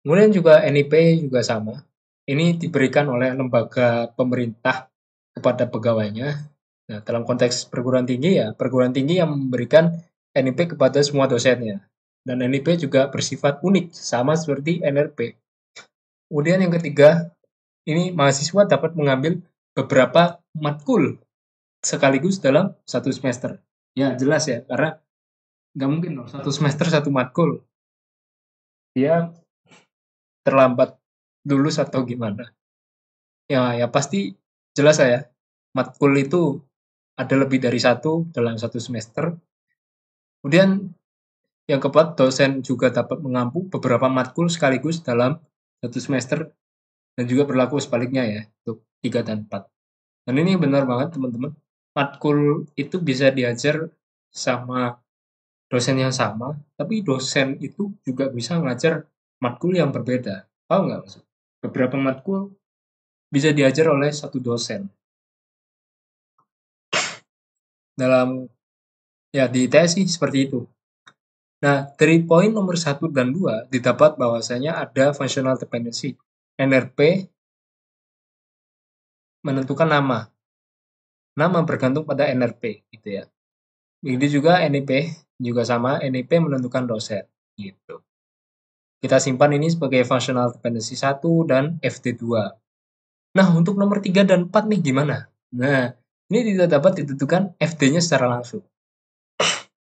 Kemudian juga NIP juga sama. Ini diberikan oleh lembaga pemerintah kepada pegawainya. Nah, dalam konteks perguruan tinggi ya, perguruan tinggi yang memberikan NIP kepada semua dosennya. Dan NIP juga bersifat unik, sama seperti NRP. Kemudian yang ketiga, ini mahasiswa dapat mengambil beberapa matkul sekaligus dalam satu semester. Ya, jelas ya, karena nggak mungkin loh, satu semester satu matkul. Dia terlambat lulus atau gimana. Ya pasti jelas saya, matkul itu ada lebih dari satu dalam satu semester. Kemudian yang keempat, dosen juga dapat mengampu beberapa matkul sekaligus dalam satu semester dan juga berlaku sebaliknya ya untuk 3 dan 4. Dan ini benar banget teman-teman. Matkul itu bisa diajar sama dosen yang sama, tapi dosen itu juga bisa ngajar matkul yang berbeda. Paham nggak maksud? beberapa matkul bisa diajar oleh satu dosen. Dalam ya di ITS sih seperti itu. Nah, dari poin nomor 1 dan 2 didapat bahwasanya ada functional dependency. NRP menentukan nama. Nama bergantung pada NRP gitu ya. Ini juga NIP juga sama, NIP menentukan dosen gitu. Kita simpan ini sebagai functional dependency 1 dan FD2. Nah, untuk nomor 3 dan 4 nih gimana? Nah, ini tidak dapat ditentukan FD-nya secara langsung.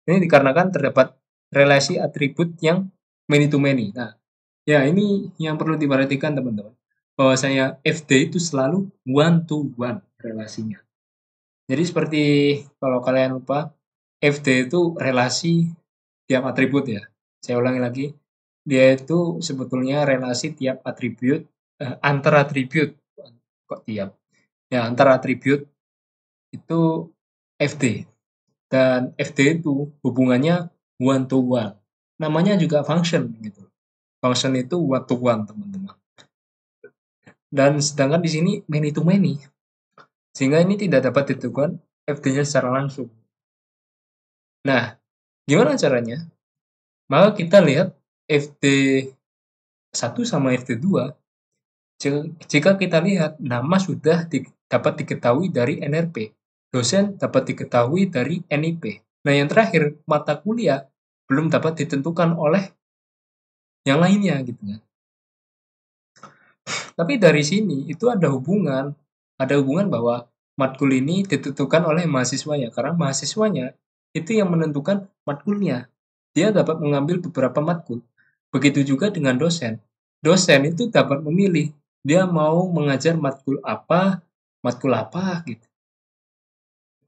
Ini dikarenakan terdapat relasi atribut yang many to many. Nah, ya ini yang perlu diperhatikan teman-teman. Bahwasanya FD itu selalu one to one relasinya. Jadi seperti kalau kalian lupa, FD itu relasi tiap atribut ya. Saya ulangi lagi, dia itu sebetulnya relasi tiap atribut, antar atribut, kok tiap? Ya, antar atribut itu FD. Dan FD itu hubungannya one to one. Namanya juga function gitu. Function itu one to one, teman-teman. Dan sedangkan di sini many to many. Sehingga ini tidak dapat ditentukan FD-nya secara langsung. Nah, gimana caranya? Maka kita lihat FD1 sama FD2. Jika kita lihat nama sudah dapat diketahui dari NRP. Dosen dapat diketahui dari NIP. Nah, yang terakhir, mata kuliah belum dapat ditentukan oleh yang lainnya gitu kan. Tapi dari sini itu ada hubungan bahwa matkul ini ditentukan oleh mahasiswanya karena mahasiswanya itu yang menentukan matkulnya. Dia dapat mengambil beberapa matkul. Begitu juga dengan dosen. Dosen itu dapat memilih dia mau mengajar matkul apa gitu.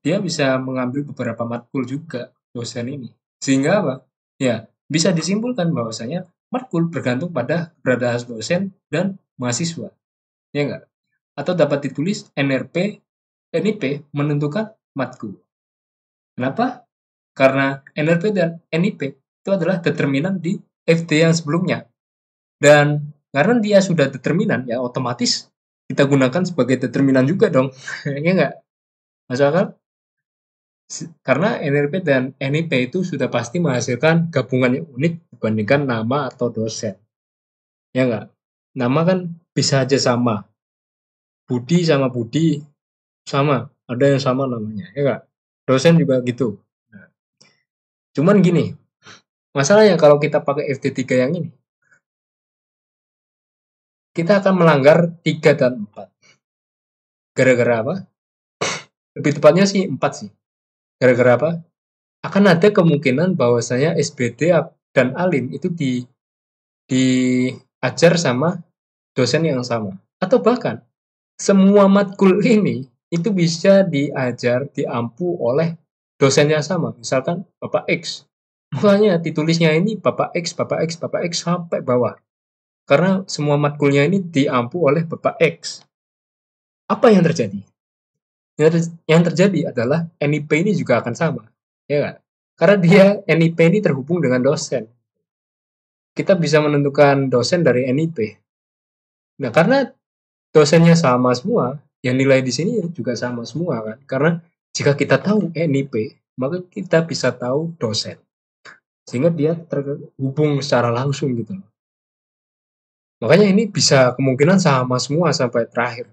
Dia bisa mengambil beberapa matkul juga dosen ini. Sehingga apa? Ya, bisa disimpulkan bahwasanya matkul bergantung pada keberadaan dosen dan mahasiswa. Ya enggak? Atau dapat ditulis NIP menentukan matkul. Kenapa? Karena NRP dan NIP itu adalah determinan di FD yang sebelumnya. Dan karena dia sudah determinan, ya otomatis kita gunakan sebagai determinan juga dong. Ya enggak? Masuk akal? Karena NRP dan NIP itu sudah pasti menghasilkan gabungan yang unik dibandingkan nama atau dosen. Ya enggak? Nama kan bisa aja sama. Budi sama Budi sama, ada yang sama namanya, ya enggak? Dosen juga gitu. Nah, cuman gini, masalahnya kalau kita pakai FD3 yang ini, kita akan melanggar 3 dan 4. Gara-gara apa? Lebih tepatnya sih 4 sih. Gara-gara apa? Akan ada kemungkinan bahwasanya SBD dan Alim itu diajar sama dosen yang sama. Atau bahkan semua matkul ini itu bisa diajar, diampu oleh dosen yang sama. Misalkan Bapak X. Makanya ditulisnya ini Bapak X, Bapak X, Bapak X sampai bawah. Karena semua matkulnya ini diampu oleh Bapak X. Apa yang terjadi? Yang terjadi adalah NIP ini juga akan sama. Ya kan? Karena dia NIP ini terhubung dengan dosen. Kita bisa menentukan dosen dari NIP. Nah, karena dosennya sama semua, yang nilai di sini juga sama semua kan. Karena jika kita tahu NIP, maka kita bisa tahu dosen. Sehingga dia terhubung secara langsung gitu. Makanya ini bisa kemungkinan sama semua sampai terakhir.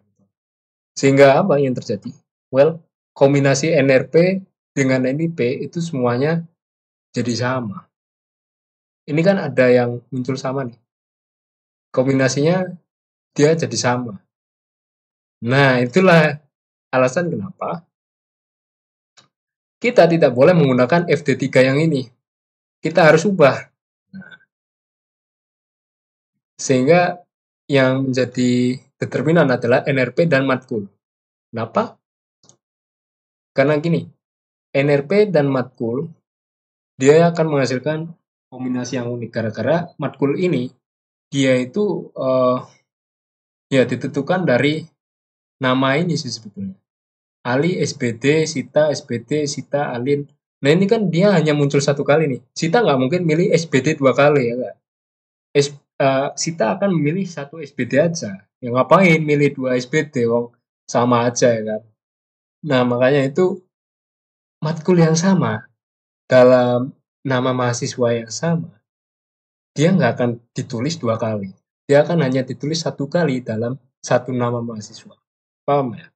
Sehingga apa yang terjadi? Well, kombinasi NRP dengan NIP itu semuanya jadi sama. Ini kan ada yang muncul sama nih. Kombinasinya dia jadi sama. Nah, itulah alasan kenapa kita tidak boleh menggunakan FD3 yang ini. Kita harus ubah. Nah, sehingga yang menjadi determinan adalah NRP dan matkul. Kenapa? Karena gini, NRP dan matkul dia akan menghasilkan kombinasi yang unik gara-gara matkul ini dia itu ya ditentukan dari nama ini sih sebetulnya. Ali, SBD, Sita, SBD, Sita, Alin. Nah ini kan dia hanya muncul satu kali nih. Sita nggak mungkin milih SBD 2 kali ya nggak? Sita akan memilih satu SBD aja. Ya ngapain milih 2 SBD, wong sama aja ya kan. Nah, makanya itu matkul yang sama dalam nama mahasiswa yang sama, dia nggak akan ditulis 2 kali. Dia akan hanya ditulis 1 kali dalam satu nama mahasiswa. Paham ya?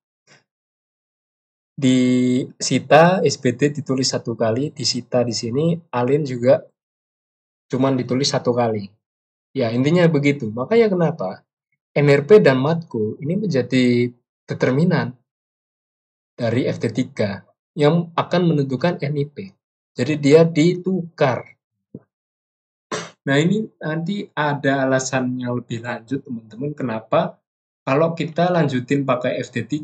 Di Sita, SBD ditulis 1 kali, di Sita di sini, Alin juga cuman ditulis 1 kali. Ya, intinya begitu. Makanya kenapa NRP dan matkul ini menjadi determinan dari FT3 yang akan menentukan NIP. Jadi dia ditukar. Nah, ini nanti ada alasan yang lebih lanjut teman-teman kenapa kalau kita lanjutin pakai FT3,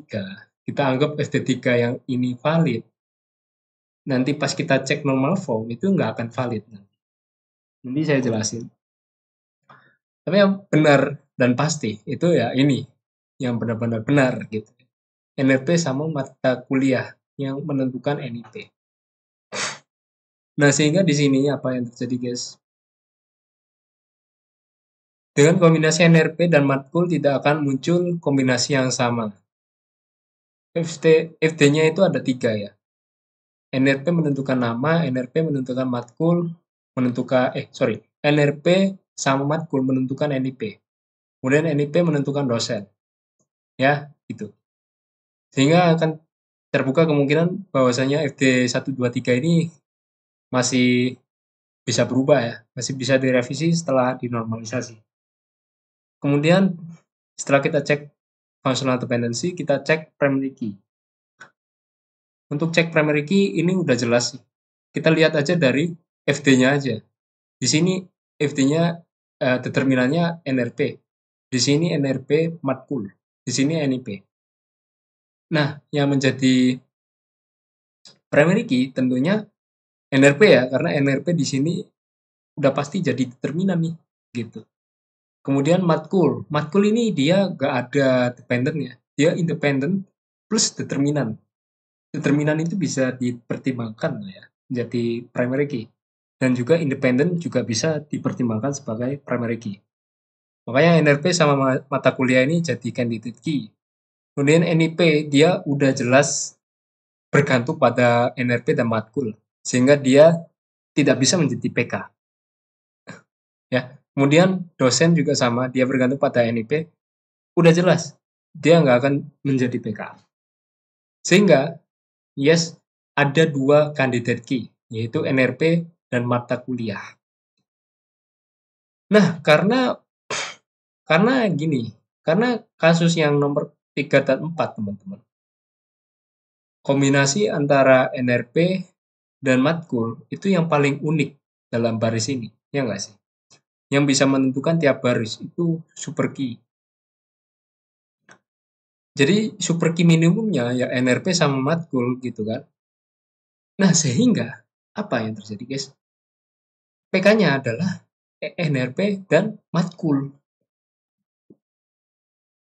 kita anggap FT3 yang ini valid, nanti pas kita cek normal form itu nggak akan valid. Nanti saya jelasin. Tapi yang benar dan pasti itu ya ini, yang benar-benar benar gitu. NRP sama mata kuliah yang menentukan NIP. Nah, sehingga di sini apa yang terjadi, guys? Dengan kombinasi NRP dan matkul tidak akan muncul kombinasi yang sama. FD-nya itu ada 3 ya. NRP menentukan nama, NRP menentukan matkul, NRP sama matkul menentukan NIP. Kemudian NIP menentukan dosen. Ya, gitu. Sehingga akan terbuka kemungkinan bahwasanya FD 1, 2, 3 ini masih bisa berubah ya, masih bisa direvisi setelah dinormalisasi. Kemudian setelah kita cek functional dependency, kita cek primary key. Untuk cek primary key ini udah jelas sih. Kita lihat aja dari FD-nya aja. Di sini FD-nya determinannya NRP. Di sini NRP matkul. Di sini NIP. Nah, yang menjadi primary key tentunya NRP ya, karena NRP di sini udah pasti jadi determinan nih, gitu. Kemudian matkul. Matkul ini dia nggak ada dependennya. Dia independen plus determinan. Determinan itu bisa dipertimbangkan ya, jadi primary key. Dan juga independen juga bisa dipertimbangkan sebagai primary key. Makanya NRP sama mata kuliah ini jadi candidate key. Kemudian NIP dia udah jelas bergantung pada NRP dan matkul, sehingga dia tidak bisa menjadi PK. Ya. Kemudian dosen juga sama, dia bergantung pada NIP, udah jelas dia nggak akan menjadi PK. Sehingga yes, ada 2 candidate key, yaitu NRP dan mata kuliah. Nah, karena gini, karena kasus yang nomor 3 dan 4, teman-teman. Kombinasi antara NRP dan matkul itu yang paling unik dalam baris ini, ya nggak sih? Yang bisa menentukan tiap baris itu super key. Jadi super key minimumnya ya NRP sama matkul gitu kan. Nah, sehingga apa yang terjadi, guys? PK-nya adalah NRP dan matkul.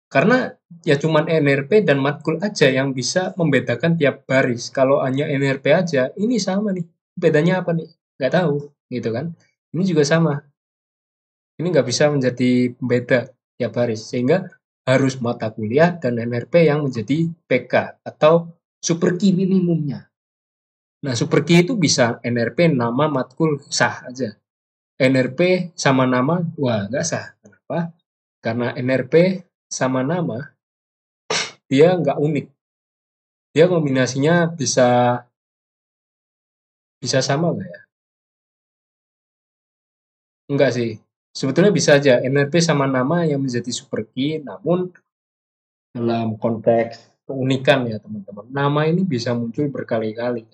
Karena ya cuman NRP dan matkul aja yang bisa membedakan tiap baris. Kalau hanya NRP aja, ini sama nih. Bedanya apa nih? Nggak tahu, gitu kan. Ini juga sama. Ini nggak bisa menjadi pembeda tiap baris. Sehingga harus mata kuliah dan NRP yang menjadi PK atau super key minimumnya. Nah, super key itu bisa NRP, nama, matkul, sah aja. NRP sama nama, wah nggak sah. Kenapa? Karena NRP sama nama, dia nggak unik. Dia kombinasinya bisa sama nggak ya? Enggak sih. Sebetulnya bisa aja NRP sama nama yang menjadi super key, namun dalam konteks keunikan ya teman-teman. Nama ini bisa muncul berkali-kali.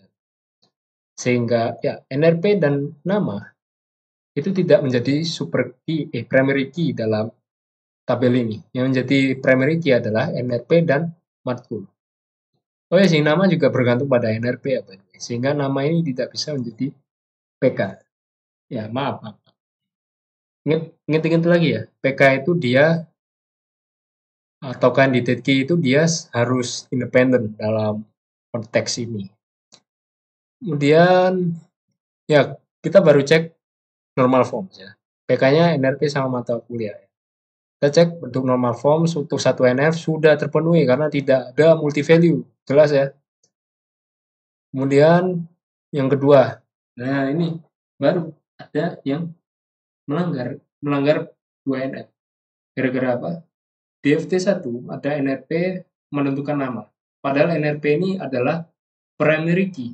Sehingga ya NRP dan nama itu tidak menjadi super key, primary key dalam tabel ini. Yang menjadi primary key adalah NRP dan matkul. Oh ya, sih nama juga bergantung pada NRP ya, sehingga nama ini tidak bisa menjadi PK. Ya, maaf. Ingat lagi ya, PK itu dia atau candidate key itu dia harus independen dalam konteks ini. Kemudian ya kita baru cek normal form ya. PK-nya NRP sama mata kuliah. Kita cek bentuk normal form untuk satu NF sudah terpenuhi karena tidak ada multi value. Jelas ya. Kemudian yang kedua, nah ini baru ada yang melanggar 2NF. Gara-gara apa? Di FT1 ada NRP menentukan nama. Padahal NRP ini adalah primary key.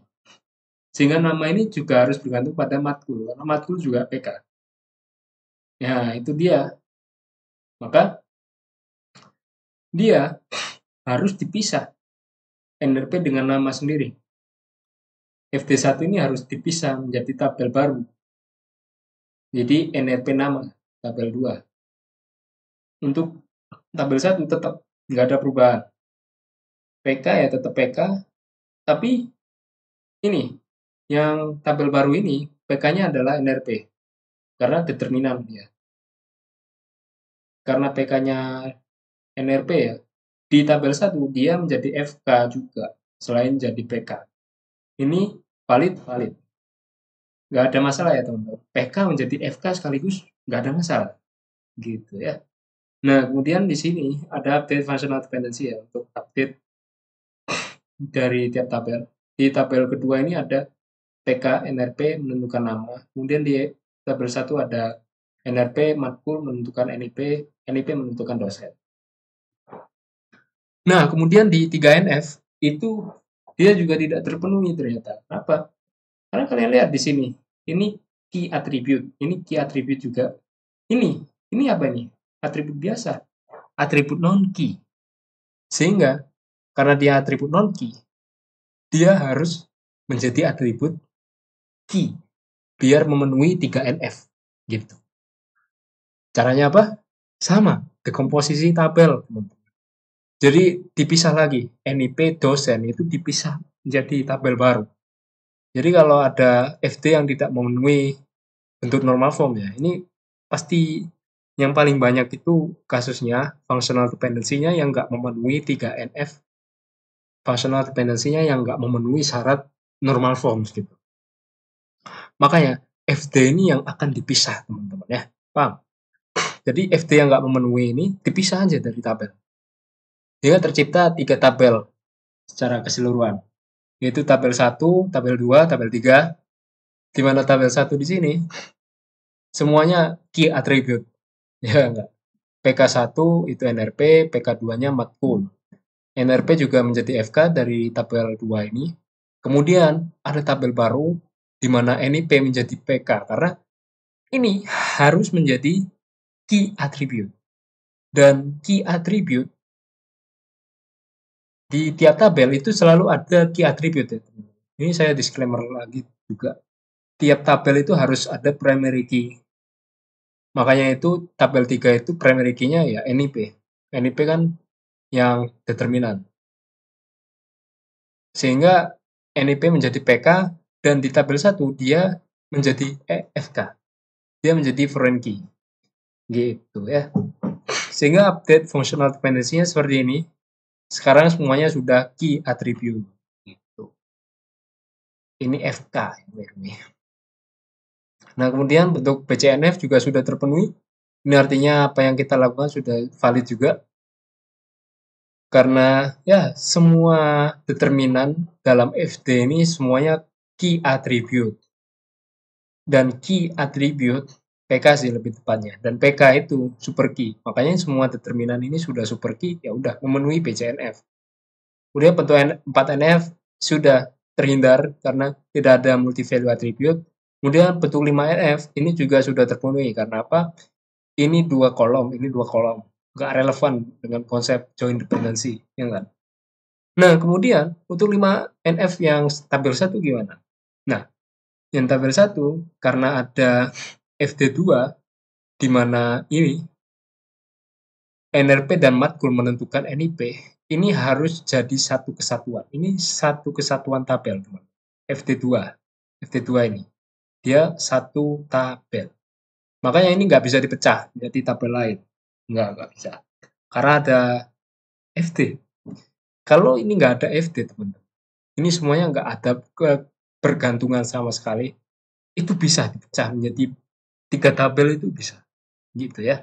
Sehingga nama ini juga harus bergantung pada matkul. Karena matkul juga PK. Ya, itu dia. Maka dia harus dipisah NRP dengan nama sendiri. FT1 ini harus dipisah menjadi tabel baru. Jadi NRP nama, tabel 2. Untuk tabel 1 tetap nggak ada perubahan. PK ya tetap PK, tapi ini yang tabel baru ini PK-nya adalah NRP karena determinan dia. Karena PK-nya NRP ya, di tabel 1 dia menjadi FK juga selain jadi PK. Ini valid. Nggak ada masalah ya teman-teman. PK menjadi FK sekaligus nggak ada masalah. Gitu ya. Nah, kemudian di sini ada update functional dependency ya untuk update dari tiap tabel. Di tabel kedua ini ada PK NRP menentukan nama. Kemudian di tabel 1 ada NRP matkul menentukan NIP, NIP menentukan dosen. Nah, kemudian di 3NF itu dia juga tidak terpenuhi ternyata. Kenapa? Karena kalian lihat di sini, ini key attribute, ini key attribute juga. Ini apa ini? Atribut biasa, atribut non-key. Sehingga karena dia atribut non-key, dia harus menjadi atribut key biar memenuhi 3NF gitu. Caranya apa? Sama, dekomposisi tabel. Jadi dipisah lagi, NIP dosen itu dipisah menjadi tabel baru. Jadi kalau ada FD yang tidak memenuhi bentuk normal form ya, ini pasti yang paling banyak itu kasusnya functional dependency-nya yang nggak memenuhi 3NF, functional dependency-nya yang nggak memenuhi syarat normal forms gitu. Makanya FD ini yang akan dipisah teman-teman ya, paham? Jadi FD yang nggak memenuhi ini dipisah aja dari tabel. Sehingga tercipta 3 tabel secara keseluruhan, yaitu tabel 1, tabel 2, tabel 3, di mana tabel 1 di sini semuanya key attribute. Ya enggak. PK1 itu NRP, PK2-nya matkul. NRP juga menjadi FK dari tabel 2 ini. Kemudian ada tabel baru di mana NIP menjadi PK karena ini harus menjadi key attribute. Dan key attribute di tiap tabel itu selalu ada key attribute ya. Ini saya disclaimer lagi juga. Tiap tabel itu harus ada primary key. Makanya itu tabel 3 itu primary key-nya ya NIP. NIP kan yang determinan. Sehingga NIP menjadi PK dan di tabel 1 dia menjadi FK. Dia menjadi foreign key. Gitu ya. Sehingga update functional dependency-nya seperti ini. Sekarang semuanya sudah key attribute. Gitu. Ini FK. Nah, kemudian bentuk BCNF juga sudah terpenuhi. Ini artinya apa yang kita lakukan sudah valid juga. Karena ya semua determinan dalam FD ini semuanya key attribute. Dan key attribute PK sih lebih tepatnya. Dan PK itu super key. Makanya semua determinan ini sudah super key, ya udah memenuhi BCNF. Kemudian bentuk 4NF sudah terhindar karena tidak ada multi value attribute. Kemudian bentuk 5NF ini juga sudah terpenuhi karena apa? Ini dua kolom, nggak relevan dengan konsep joint dependency, ya kan? Nah, kemudian untuk 5NF yang tabel 1 gimana? Nah, yang tabel 1 karena ada FD2 di mana ini NRP dan matkul menentukan NIP, ini harus jadi satu kesatuan. Ini satu kesatuan tabel, teman. FD2 ini. Dia satu tabel. Makanya ini nggak bisa dipecah jadi tabel lain. Nggak bisa. Karena ada FD. Kalau ini nggak ada FD, teman-teman, ini semuanya nggak ada bergantungan sama sekali, itu bisa dipecah menjadi 3 tabel itu bisa, gitu ya.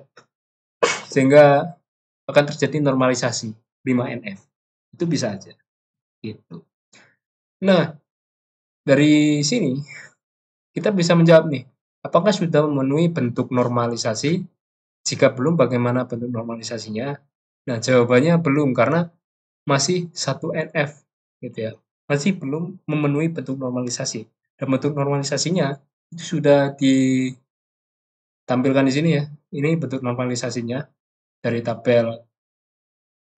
Sehingga akan terjadi normalisasi 5NF. Itu bisa aja, gitu. Nah, dari sini kita bisa menjawab nih, apakah sudah memenuhi bentuk normalisasi? Jika belum, bagaimana bentuk normalisasinya? Nah, jawabannya belum karena masih 1NF gitu ya. Masih belum memenuhi bentuk normalisasi. Dan bentuk normalisasinya itu sudah ditampilkan di sini ya. Ini bentuk normalisasinya dari tabel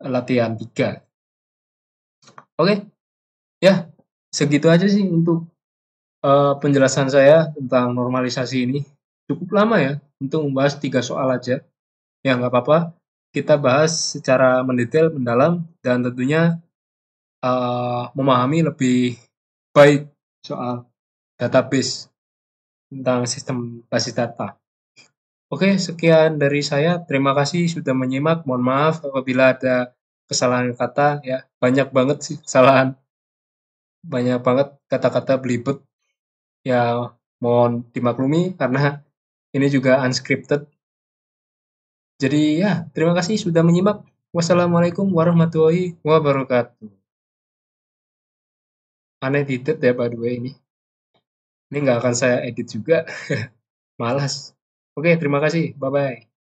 latihan 3. Oke, ya segitu aja sih untuk penjelasan saya tentang normalisasi ini. Cukup lama ya untuk membahas 3 soal aja. Ya nggak apa-apa, kita bahas secara mendetail, mendalam, dan tentunya memahami lebih baik soal database tentang sistem basis data. Oke, sekian dari saya. Terima kasih sudah menyimak. Mohon maaf apabila ada kesalahan kata ya. Banyak banget sih kesalahan. Banyak banget kata-kata belibet. Ya, mohon dimaklumi karena ini juga unscripted. Jadi ya, terima kasih sudah menyimak. Wassalamualaikum warahmatullahi wabarakatuh. Aneh edit ya by the way ini. Ini nggak akan saya edit juga. Malas. Oke, terima kasih. Bye-bye.